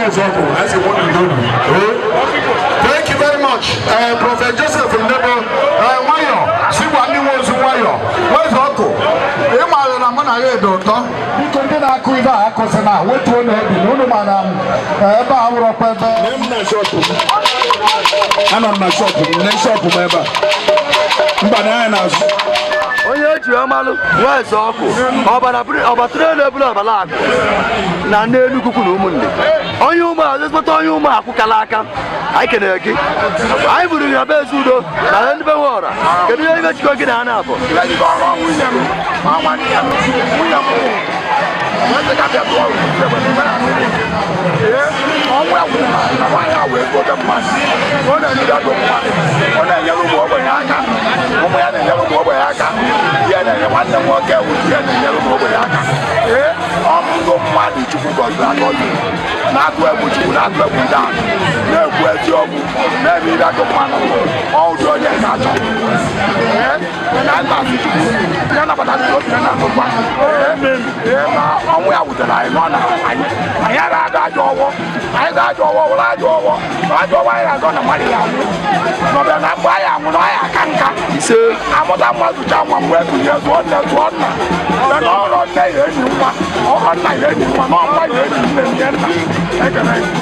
Thank you very much, Prophet Joseph Ndebo. Wayo, see what you want to wayo. Where's Uncle? Emma and Amana, doctor. You can get a quiver, a cosana. What one no madam? I'm on my shop, next shop, remember. Bananas. Onye ji amalu weze ọkụ ọbara level ọbara na Nee Udeozor na umunri onye ụmụ azụta onye ụmụ akwụkala aka anyị kenere gị anyị buru ya be Ezudo na ndị be Nwora kedu ihe ibe chikọ gị na ana abụ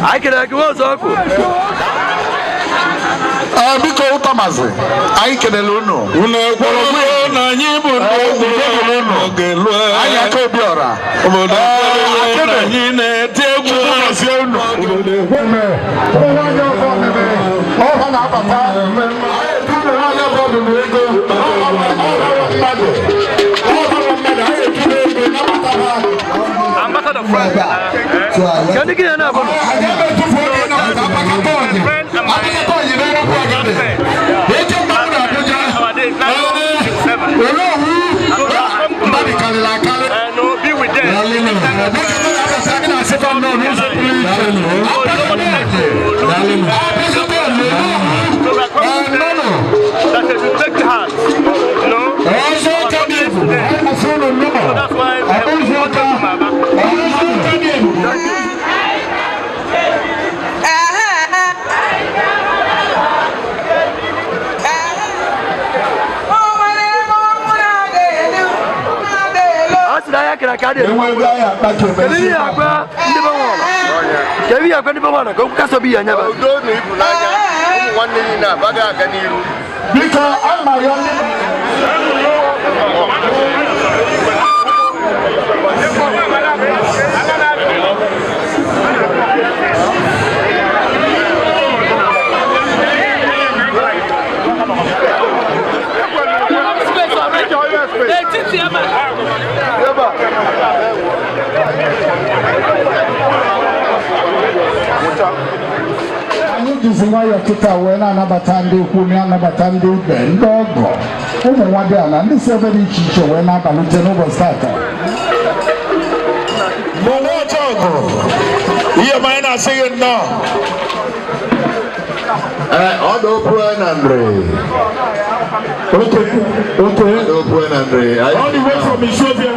I can Biko Utamazi, I can alone. Ambassador Frank, can you get another? No, be with them. That's why I can carry it. Wayo kita wena na batandi ukumi na batandi bendogo. Umu wadia na ndi severi chicho wena balute no start. Mono chogo. Iyo maana say no. Odo Puenandre. Okay. Odo Puenandre. All the way from Ethiopia.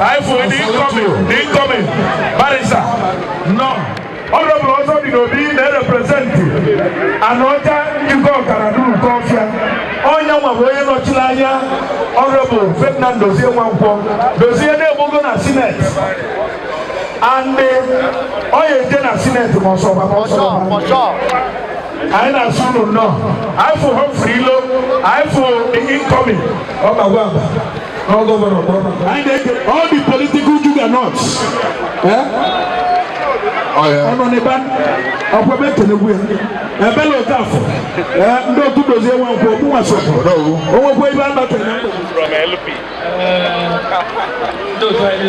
I for the incoming, Barisa. No. Honorable also be representing. Another you go Canadu Confia. Onya Maboya no Chilanya. Honorable Fernando Ziwanko. Dozier Bogona Senate. And Oya Jena Senate for sure. I don't know. I for home free low. I for the incoming. Oh my God. All the political juggernauts. Oh yeah. On the back of a better a bellow tough. No two does one for who was oh, way back from LP. Don't try to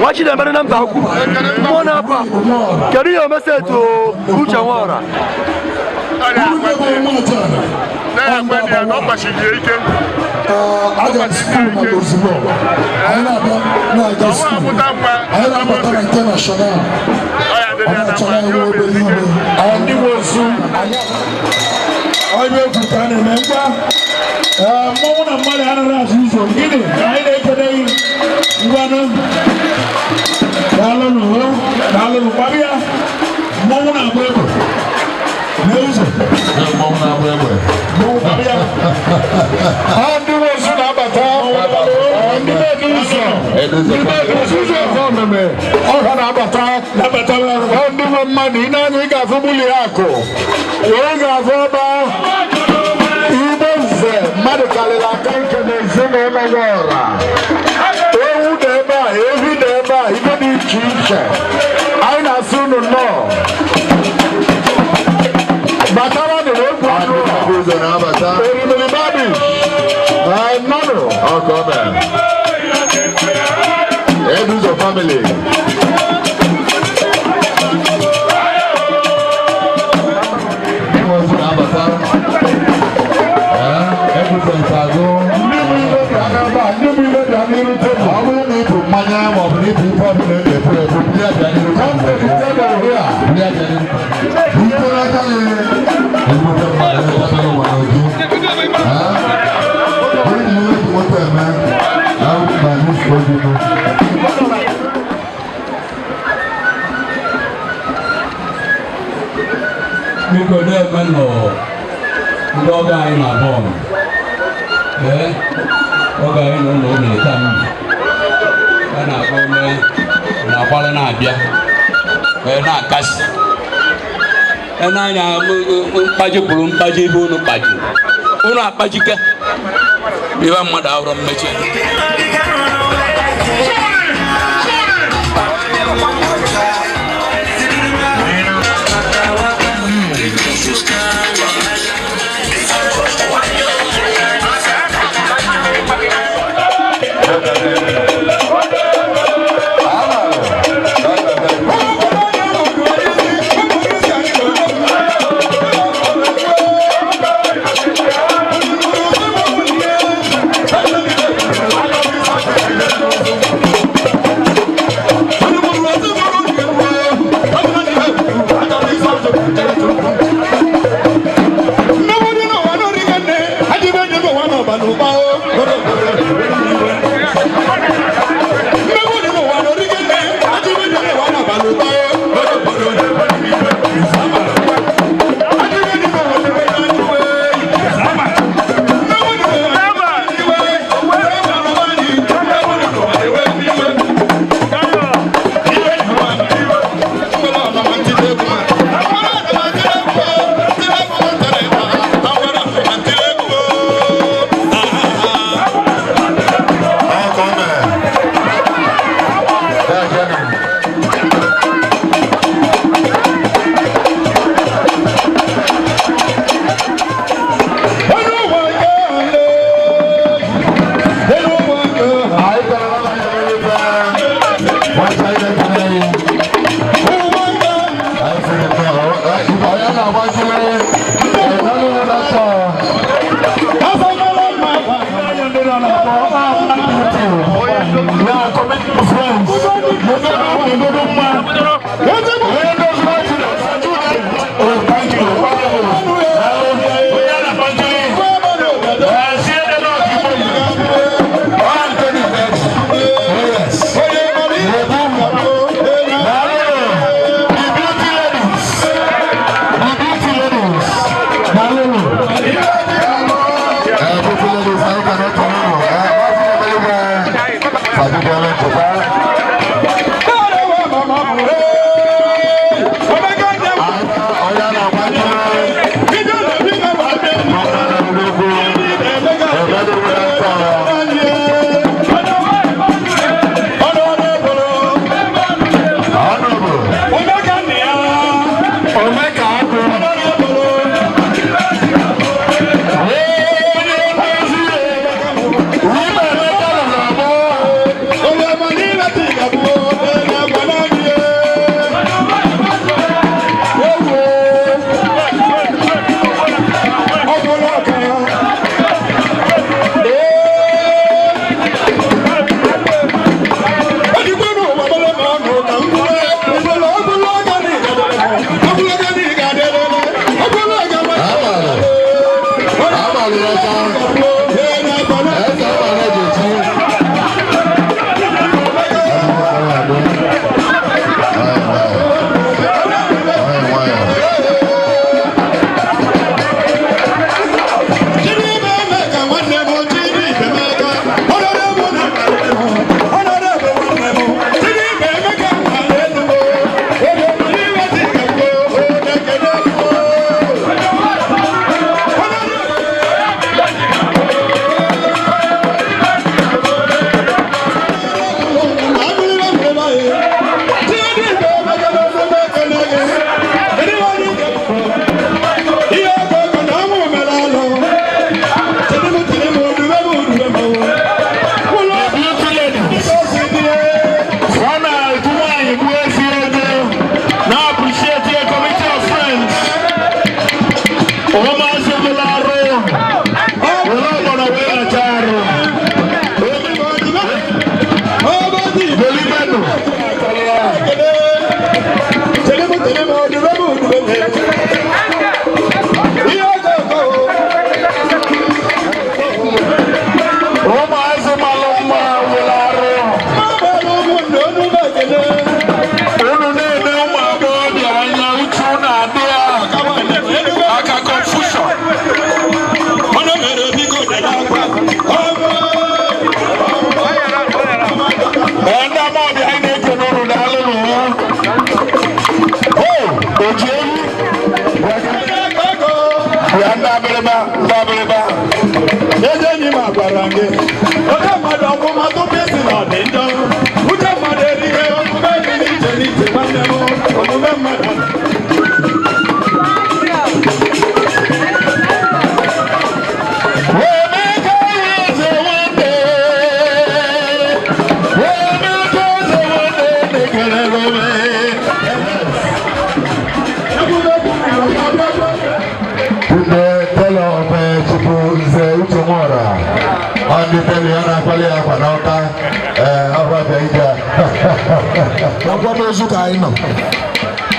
Watching the man number one up. Carry your message to Ucha Nwora.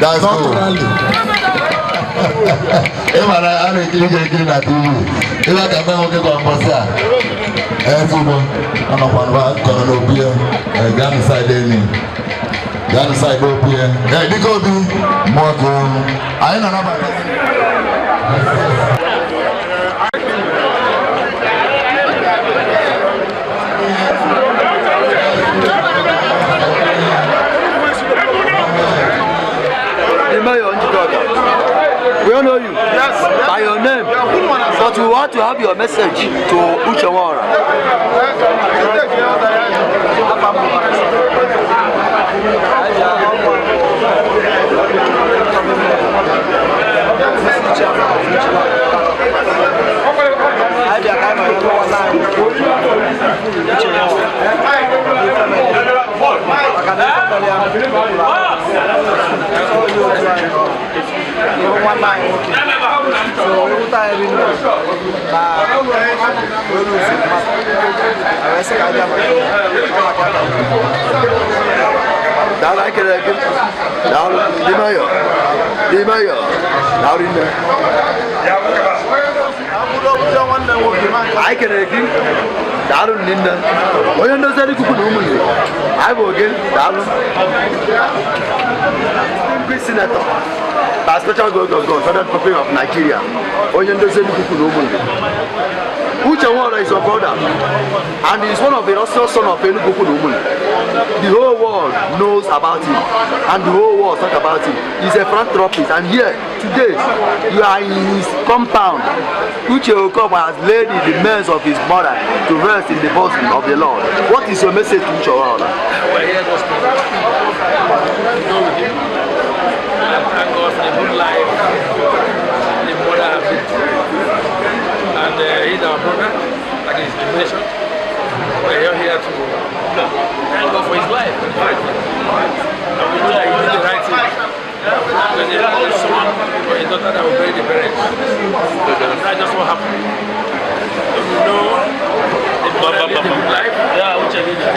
That's cool. I'm a kid at TV. If I can make a conversation, everyone, I'm a one of our beer, and gun side any. Gun side up here. Hey, they go do more. I know We all know you. Yes. By your name. But we want to have your message to Uche Nwora. one man. So every time we know that I can down the mayor. Down in there. I can agree. Down in there. When you know that you could do I will again down. Senator. The special governor, Federal Republic of Nigeria. When you know that you could do Ukamaka is your brother, and he is one of the also son of Enugu-Ukwu. The whole world knows about him, and the whole world talk about him. He's a philanthropist, and here today you are in his compound. Ukamaka has laid in the remains of his mother to rest in the bosom of the Lord. What is your message to Ukamaka? Thank God for the good life the mother has lived. And he's our brother, like his nation. We're here to thank God for his life. And we know that he did the right thing. Because he had a son or a daughter that will bury the parents. That's just what happened. So we know the mother lived a good life.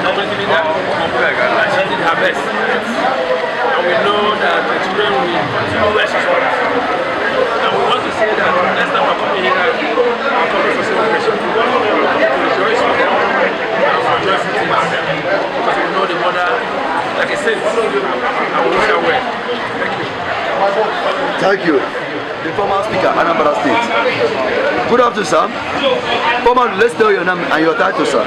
Nobody did that. And she did her best. And we know that the children will continue where she's from. And we want to say that next time we're coming here, we're coming for celebration. We want to rejoice with them and for joyful things. Because we know the mother like a saint. And we wish her well. Thank you. Thank you. The former speaker, Anambra State. Good afternoon, sir. Former, let's know your name and your title, sir.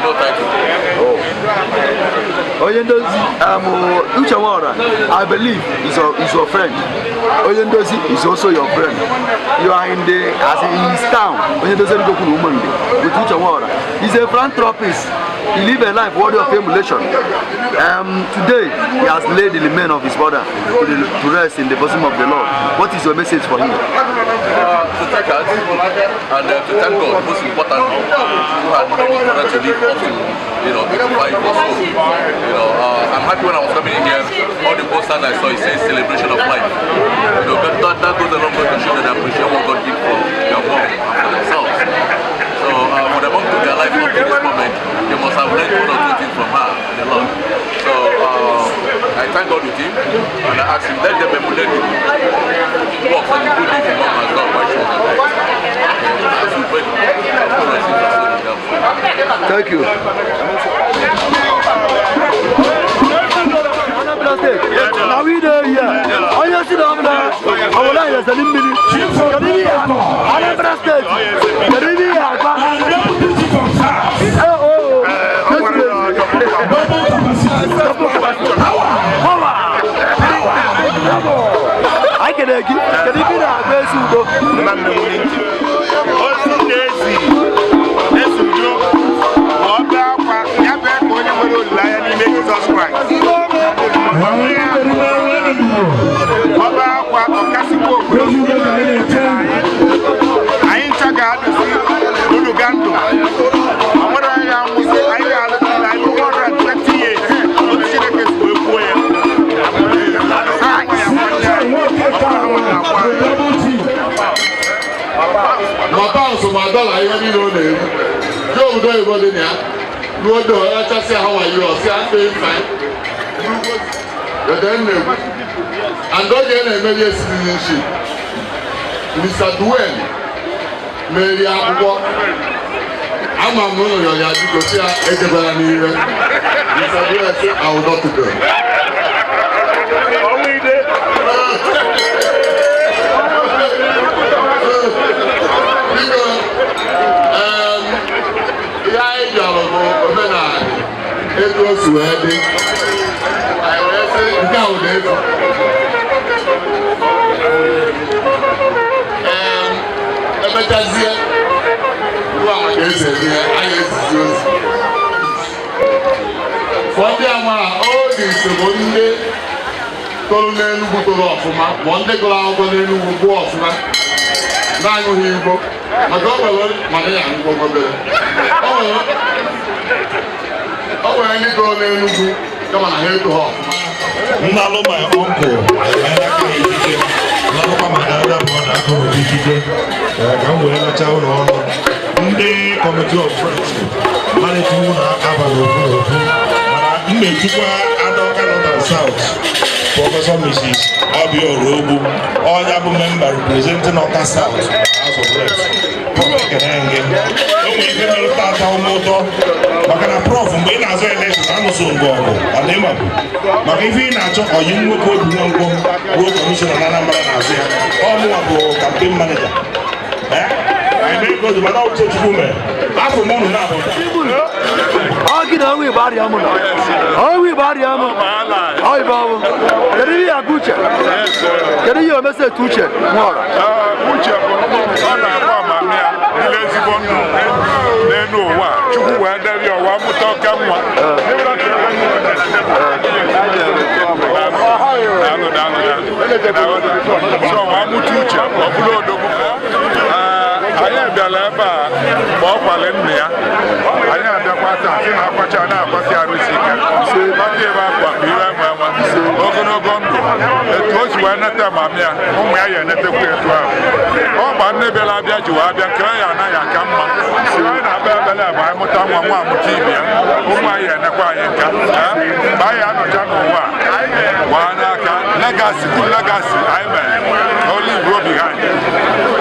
No title. Oh. Ukamaka, I believe, is your friend. Oyendozi is also your friend. You are in his town. Oyendozi with Ukamaka. He's a philanthropist. He lives a life worthy of emulation. Today, he has laid the remains of his mother to rest in the bosom of the Lord. What is your message for him? To thank us and to thank God, most important, who had many children to live up to, 85 or so. I'm happy when I was coming in here, all the posters I saw, it says celebration of life. That goes a long way to show that I appreciate what God did for their mom and for themselves. So for them to their life up to this moment, they must have learned one or two things from her and the Lord. So I thank God with him, and I ask him, let them emulate the works and the good things the mom has done by showing them. Thank you. Now we there here. Oh yes, I will let you send me. Anambra State. I can give and maybe citizenship. Mr. Dwayne, Mary Abuwa, I'm a mono, you are to see Mr. Dwayne said, I will not go. It was wedding. I will say, nowadays. For them, all this one day, Colonel Ukamak, one day go out on the go off. Now you go. I go my name over there. Oh, when you go there, come on, I hate to off. Nalo my uncle, my elder brother, the committee of friends, managing South, Professor Mrs. Obio Robo, all the member representing Oka South, House of Reps. Makana prof mgbe ị na-azụ election anụso ngụ ọgụ ọ dị mma maka ife ị na-achọ ọyị nwoke obi nwa ngwọ ruo kọmishọna na Anambra na-azụ ya ọmụwa bụ campaign manager anyị mee godu mana ọchọ chukwu mere afọ mụnụ na-abụ Agi na ọnwụ Igbo arịa mụ na ọnwụ Igbo arịa mụ ọ Igbo ọwụ kedu ihe agụ uche kedu ihe omese etu uche Nwora uche bụ ọ na-agba amamiya ile ezigbo ndụ n'elu ụwa Chukwu wee deri ọwa mụta ọka nwa so ọwa mụta uche ọ bụla odogwu anyị bịara ebe a mgbe ọ kwale nne ya anyị abịakwa taa sị na akwacha na-akwasị arụsị ike kpata ebe akwa bụ iwe nwe ogologo ndụ etu o si wee neta amamiya ụmụ ya ya enetekwa etu ahụ ọ gba nne bịara abịa ji wee abịa nke ya anaghị aka mma anyị na-abịa ebele ma anyị mụta nwa nwa amụta ibe ya ụmụ anyị enekwa anyị nka mgbe anyị anọcha n'ụwa gbaa n'aka legasi good legasi anyị mere only grow behind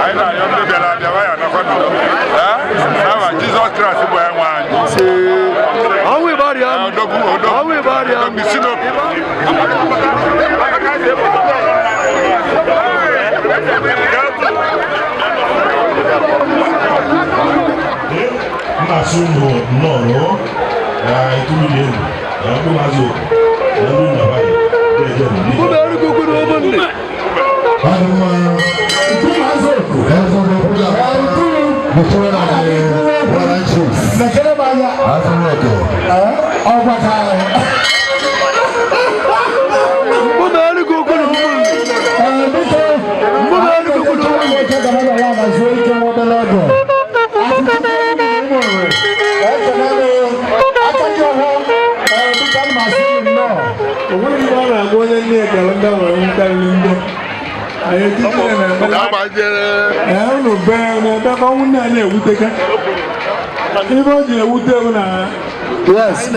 anyị na-ayọ ndị bịara abịa ya nakwa n'ụwa n'aha Jizọs Kraịst bụ enwe anyị ọnwụ Igbo arịa mụ ọnwụ Igbo arịa mụ Masu no no itulile na kumazo na luna bale deje ni ko be ru ko no bonde Adama kumazo ezo no kula before na wala chief na kele baya afunoko ọba kale ko be ru ko no bonde ko be ru ko no bonde ke da na ya na zo ike mo be lodo Yes,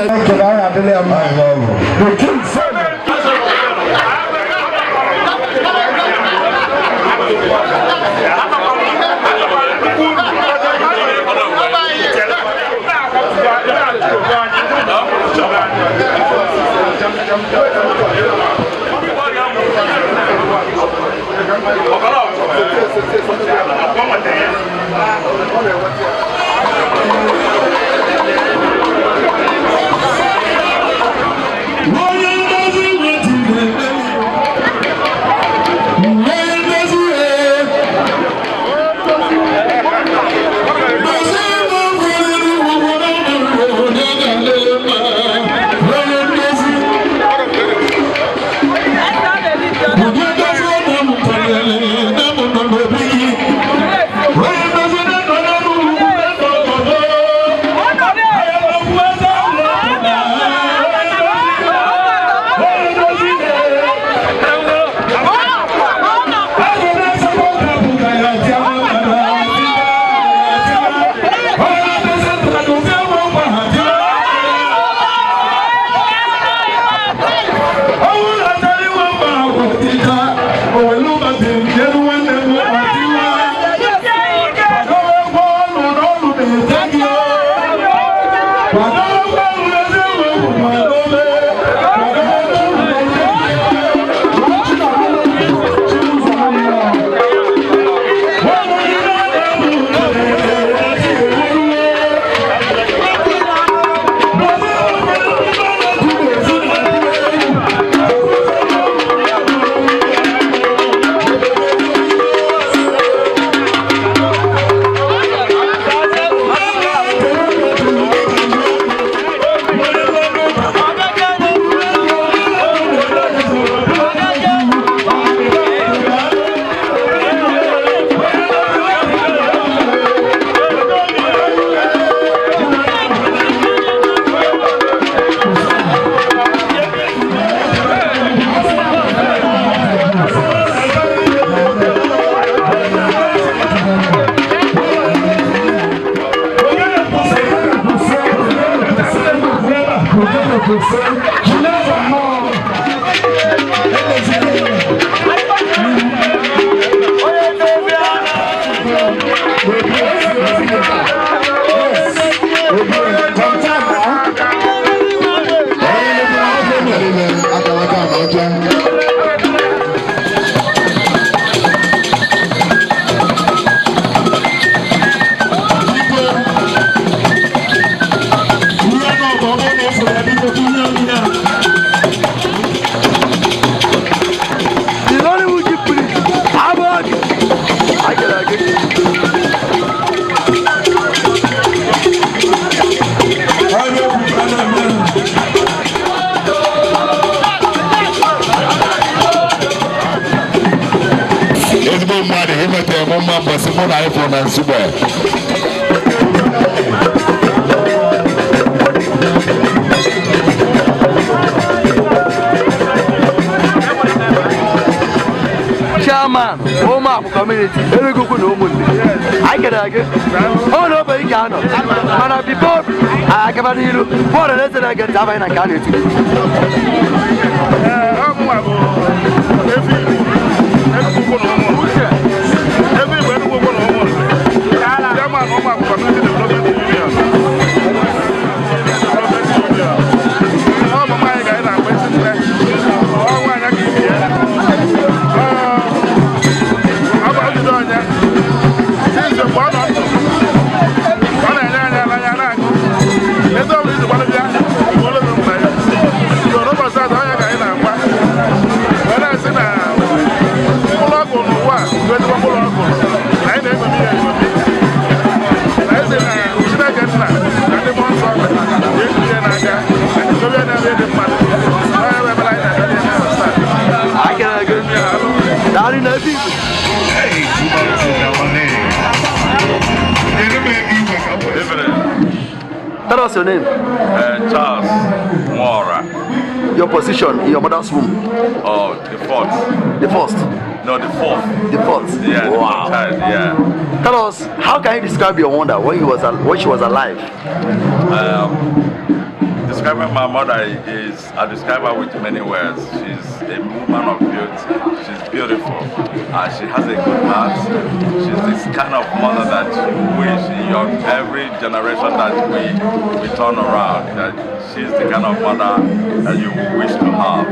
Chairman, Oma community, Enugu-Ukwu na umunri. I get again. Oh no, but you can't. Man, before I come on here, for the rest I get to have in a carriage. Tell us your name. Charles Nwora. Your position in your mother's womb? Oh, the fourth. The first? No, the fourth. The fourth? Yeah, wow. The child, yeah. Tell us, how can you describe your mother when she was alive? Describing my mother is, I describe her with many words. She's a woman of beauty. She's beautiful. She has a good heart. She's this kind of mother that you wish in every generation that we turn around, that she's the kind of mother that you wish to have.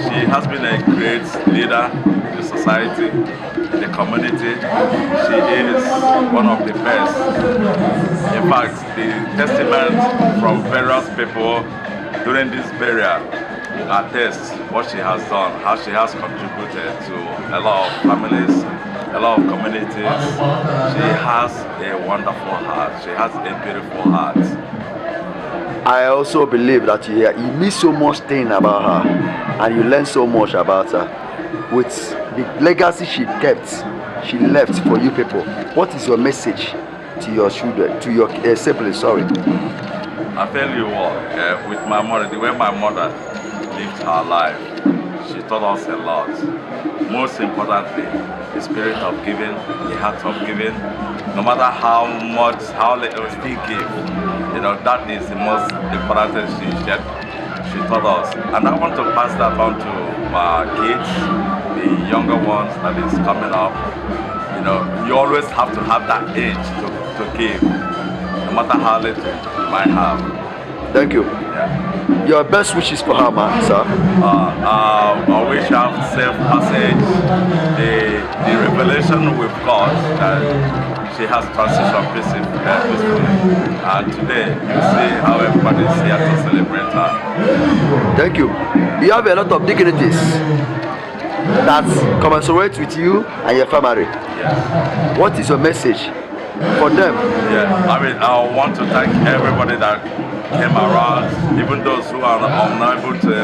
She has been a great leader in the society, in the community. She is one of the best. In fact, the testament from various people during this burial attest what she has done, how she has contributed to a lot of families, a lot of communities. She has a wonderful heart. She has a beautiful heart. I also believe that you meet so much thing about her and you learn so much about her. With the legacy she kept, she left for you people. What is your message to your children, to your siblings, sorry? I tell you what, with my mother, the way my mother lived her life, she taught us a lot. Most importantly, the spirit of giving, the heart of giving. No matter how much, how little we still give, you know, that is the most important thing she taught us. And I want to pass that on to my kids, the younger ones that is coming up. You know, you always have to have that age to give, no matter how little you might have. Thank you. Yeah. Your best wishes for her, man, sir. I wish I have safe passage. The revelation we've got that she has transitioned peacefully. And today, you see how everybody is here to celebrate her. Thank you. You have a lot of dignities that commensurate with you and your family. Yes. What is your message for them? Yeah, I mean, I want to thank everybody that came around, even those who are unable to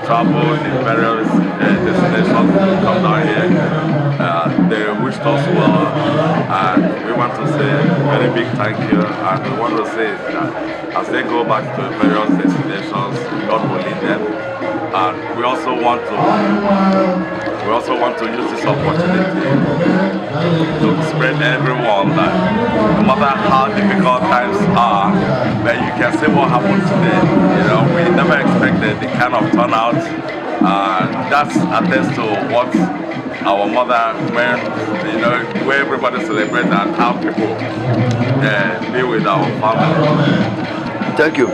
travel in various destinations, come down here. They wished us well, and we want to say a very big thank you. And we want to say that as they go back to various destinations, God will lead them. And we also want to use this opportunity to spread everyone that no matter how difficult times are, but you can see what happened today. You know, we never expected the kind of turnout. That's attests to what our mother meant, you know, where everybody celebrates and how people be with our family. Thank you.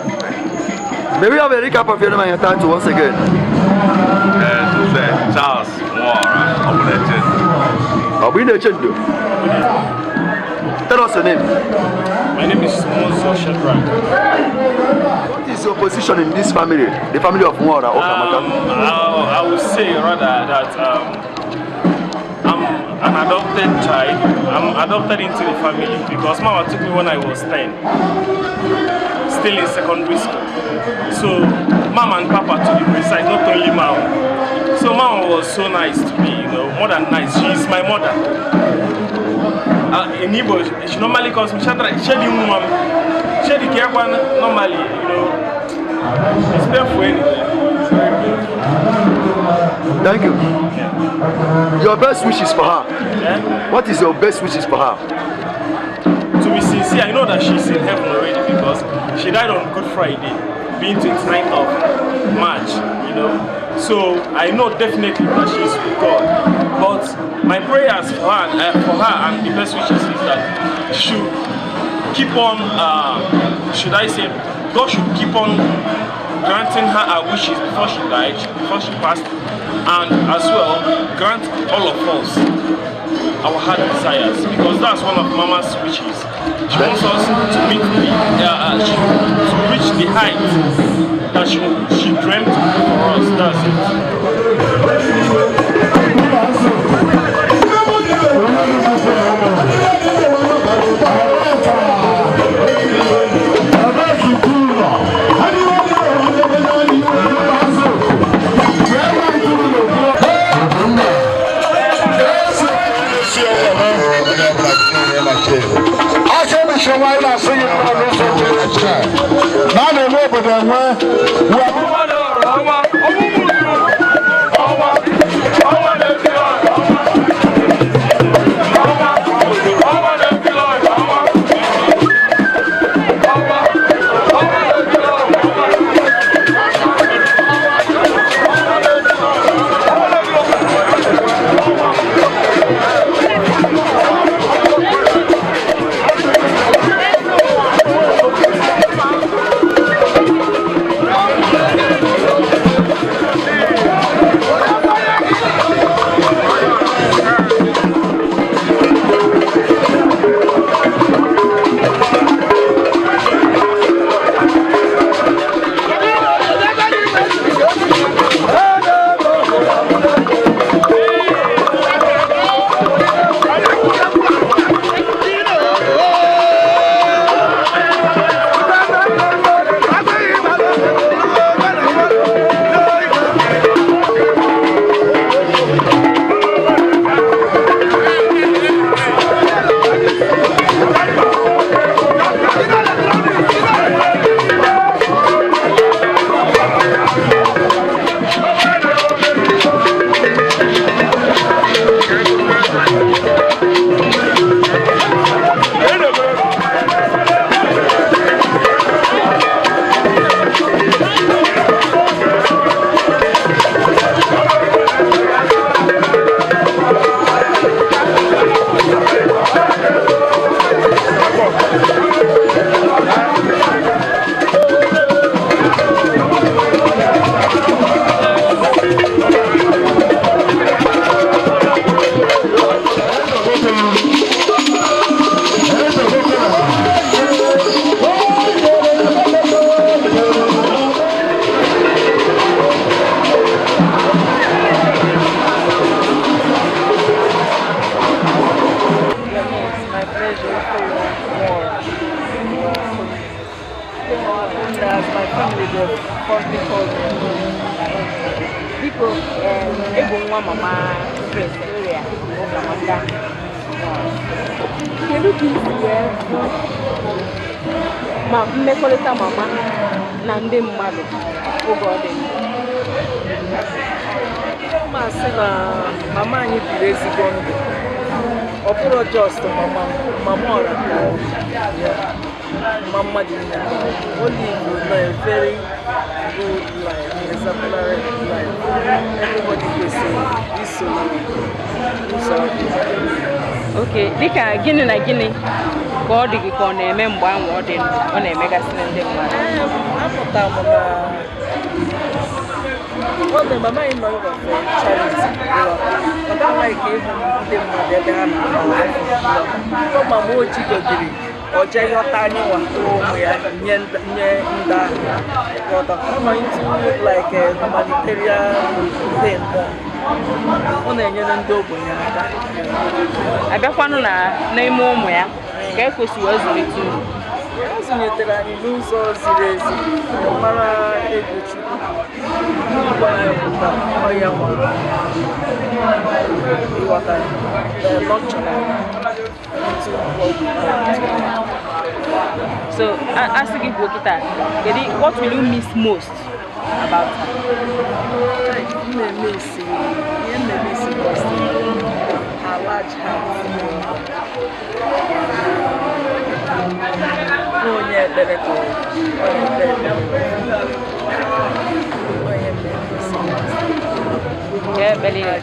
May we have a recap of your name and your title once again? Tell us your name. My name is Shadrach. What is your position in this family, the family of Nwora Ukamaka? I would say rather that I'm an adopted child. I'm adopted into the family because Mama took me when I was 10, still in secondary school. So Mama and Papa, to be precise, not only Mama. So Mama was so nice to me, you know, more than nice. She is my mother. In Igbo, she normally calls me Shadrach. Shady woman. Shady Kiakwan normally, you know, it's painful anyway. It's very painful. Thank you. Yeah. Your best wishes for her. Yeah? What is your best wishes for her? To be sincere, I know that she's in heaven already because she died on Good Friday, being 29th of March, you know. So I know definitely that she's with God. But my prayers for her and the best wishes is that she should keep on, should I say, God should keep on granting her her wishes before she died, before she passed, and as well grant all of us our heart desires, because that's one of Mama's wishes. She wants us to meet to reach the height that she dreamt for us. That's it. Mama Princess Gloria Ukamaka Nwora. Mmekọrịta mama na ndị mmadụ oge ọ dị masị na mama anyị biri ezigbo ndụ. Ọ bụrụ just mama ọra mama dị na only a very good life, exemplary life. Everybody can say this solo. Okay, dịka gịnị na gịnị ka ọ dị gị ka ọ na-eme mgbe ahụ ọ dị ọ na-emegasị ndị mmadụ? Apụta m na One day, Mama in law of charity. But I like him, the mother, from a more chicken. Or Jayo Tani one to Yenda. But I'm going to like a humanitarian thing. On a young dog. I bet one name more. Get what you was little. Yes, you tell me lose all serious. Mara, so, as you give Wokita, what will you miss most about her? I miss her large heart. Oh, yeah,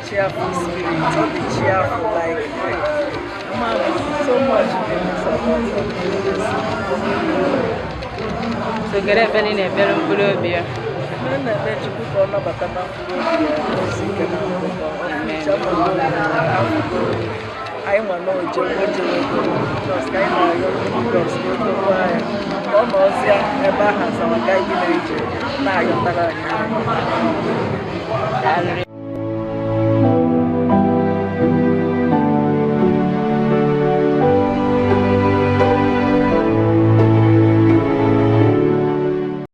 cheerful spirit, not the cheerful like so much. So get a belly and a very good beer. I want no joke, because I know you're almost ever has our guy in the region. Now you're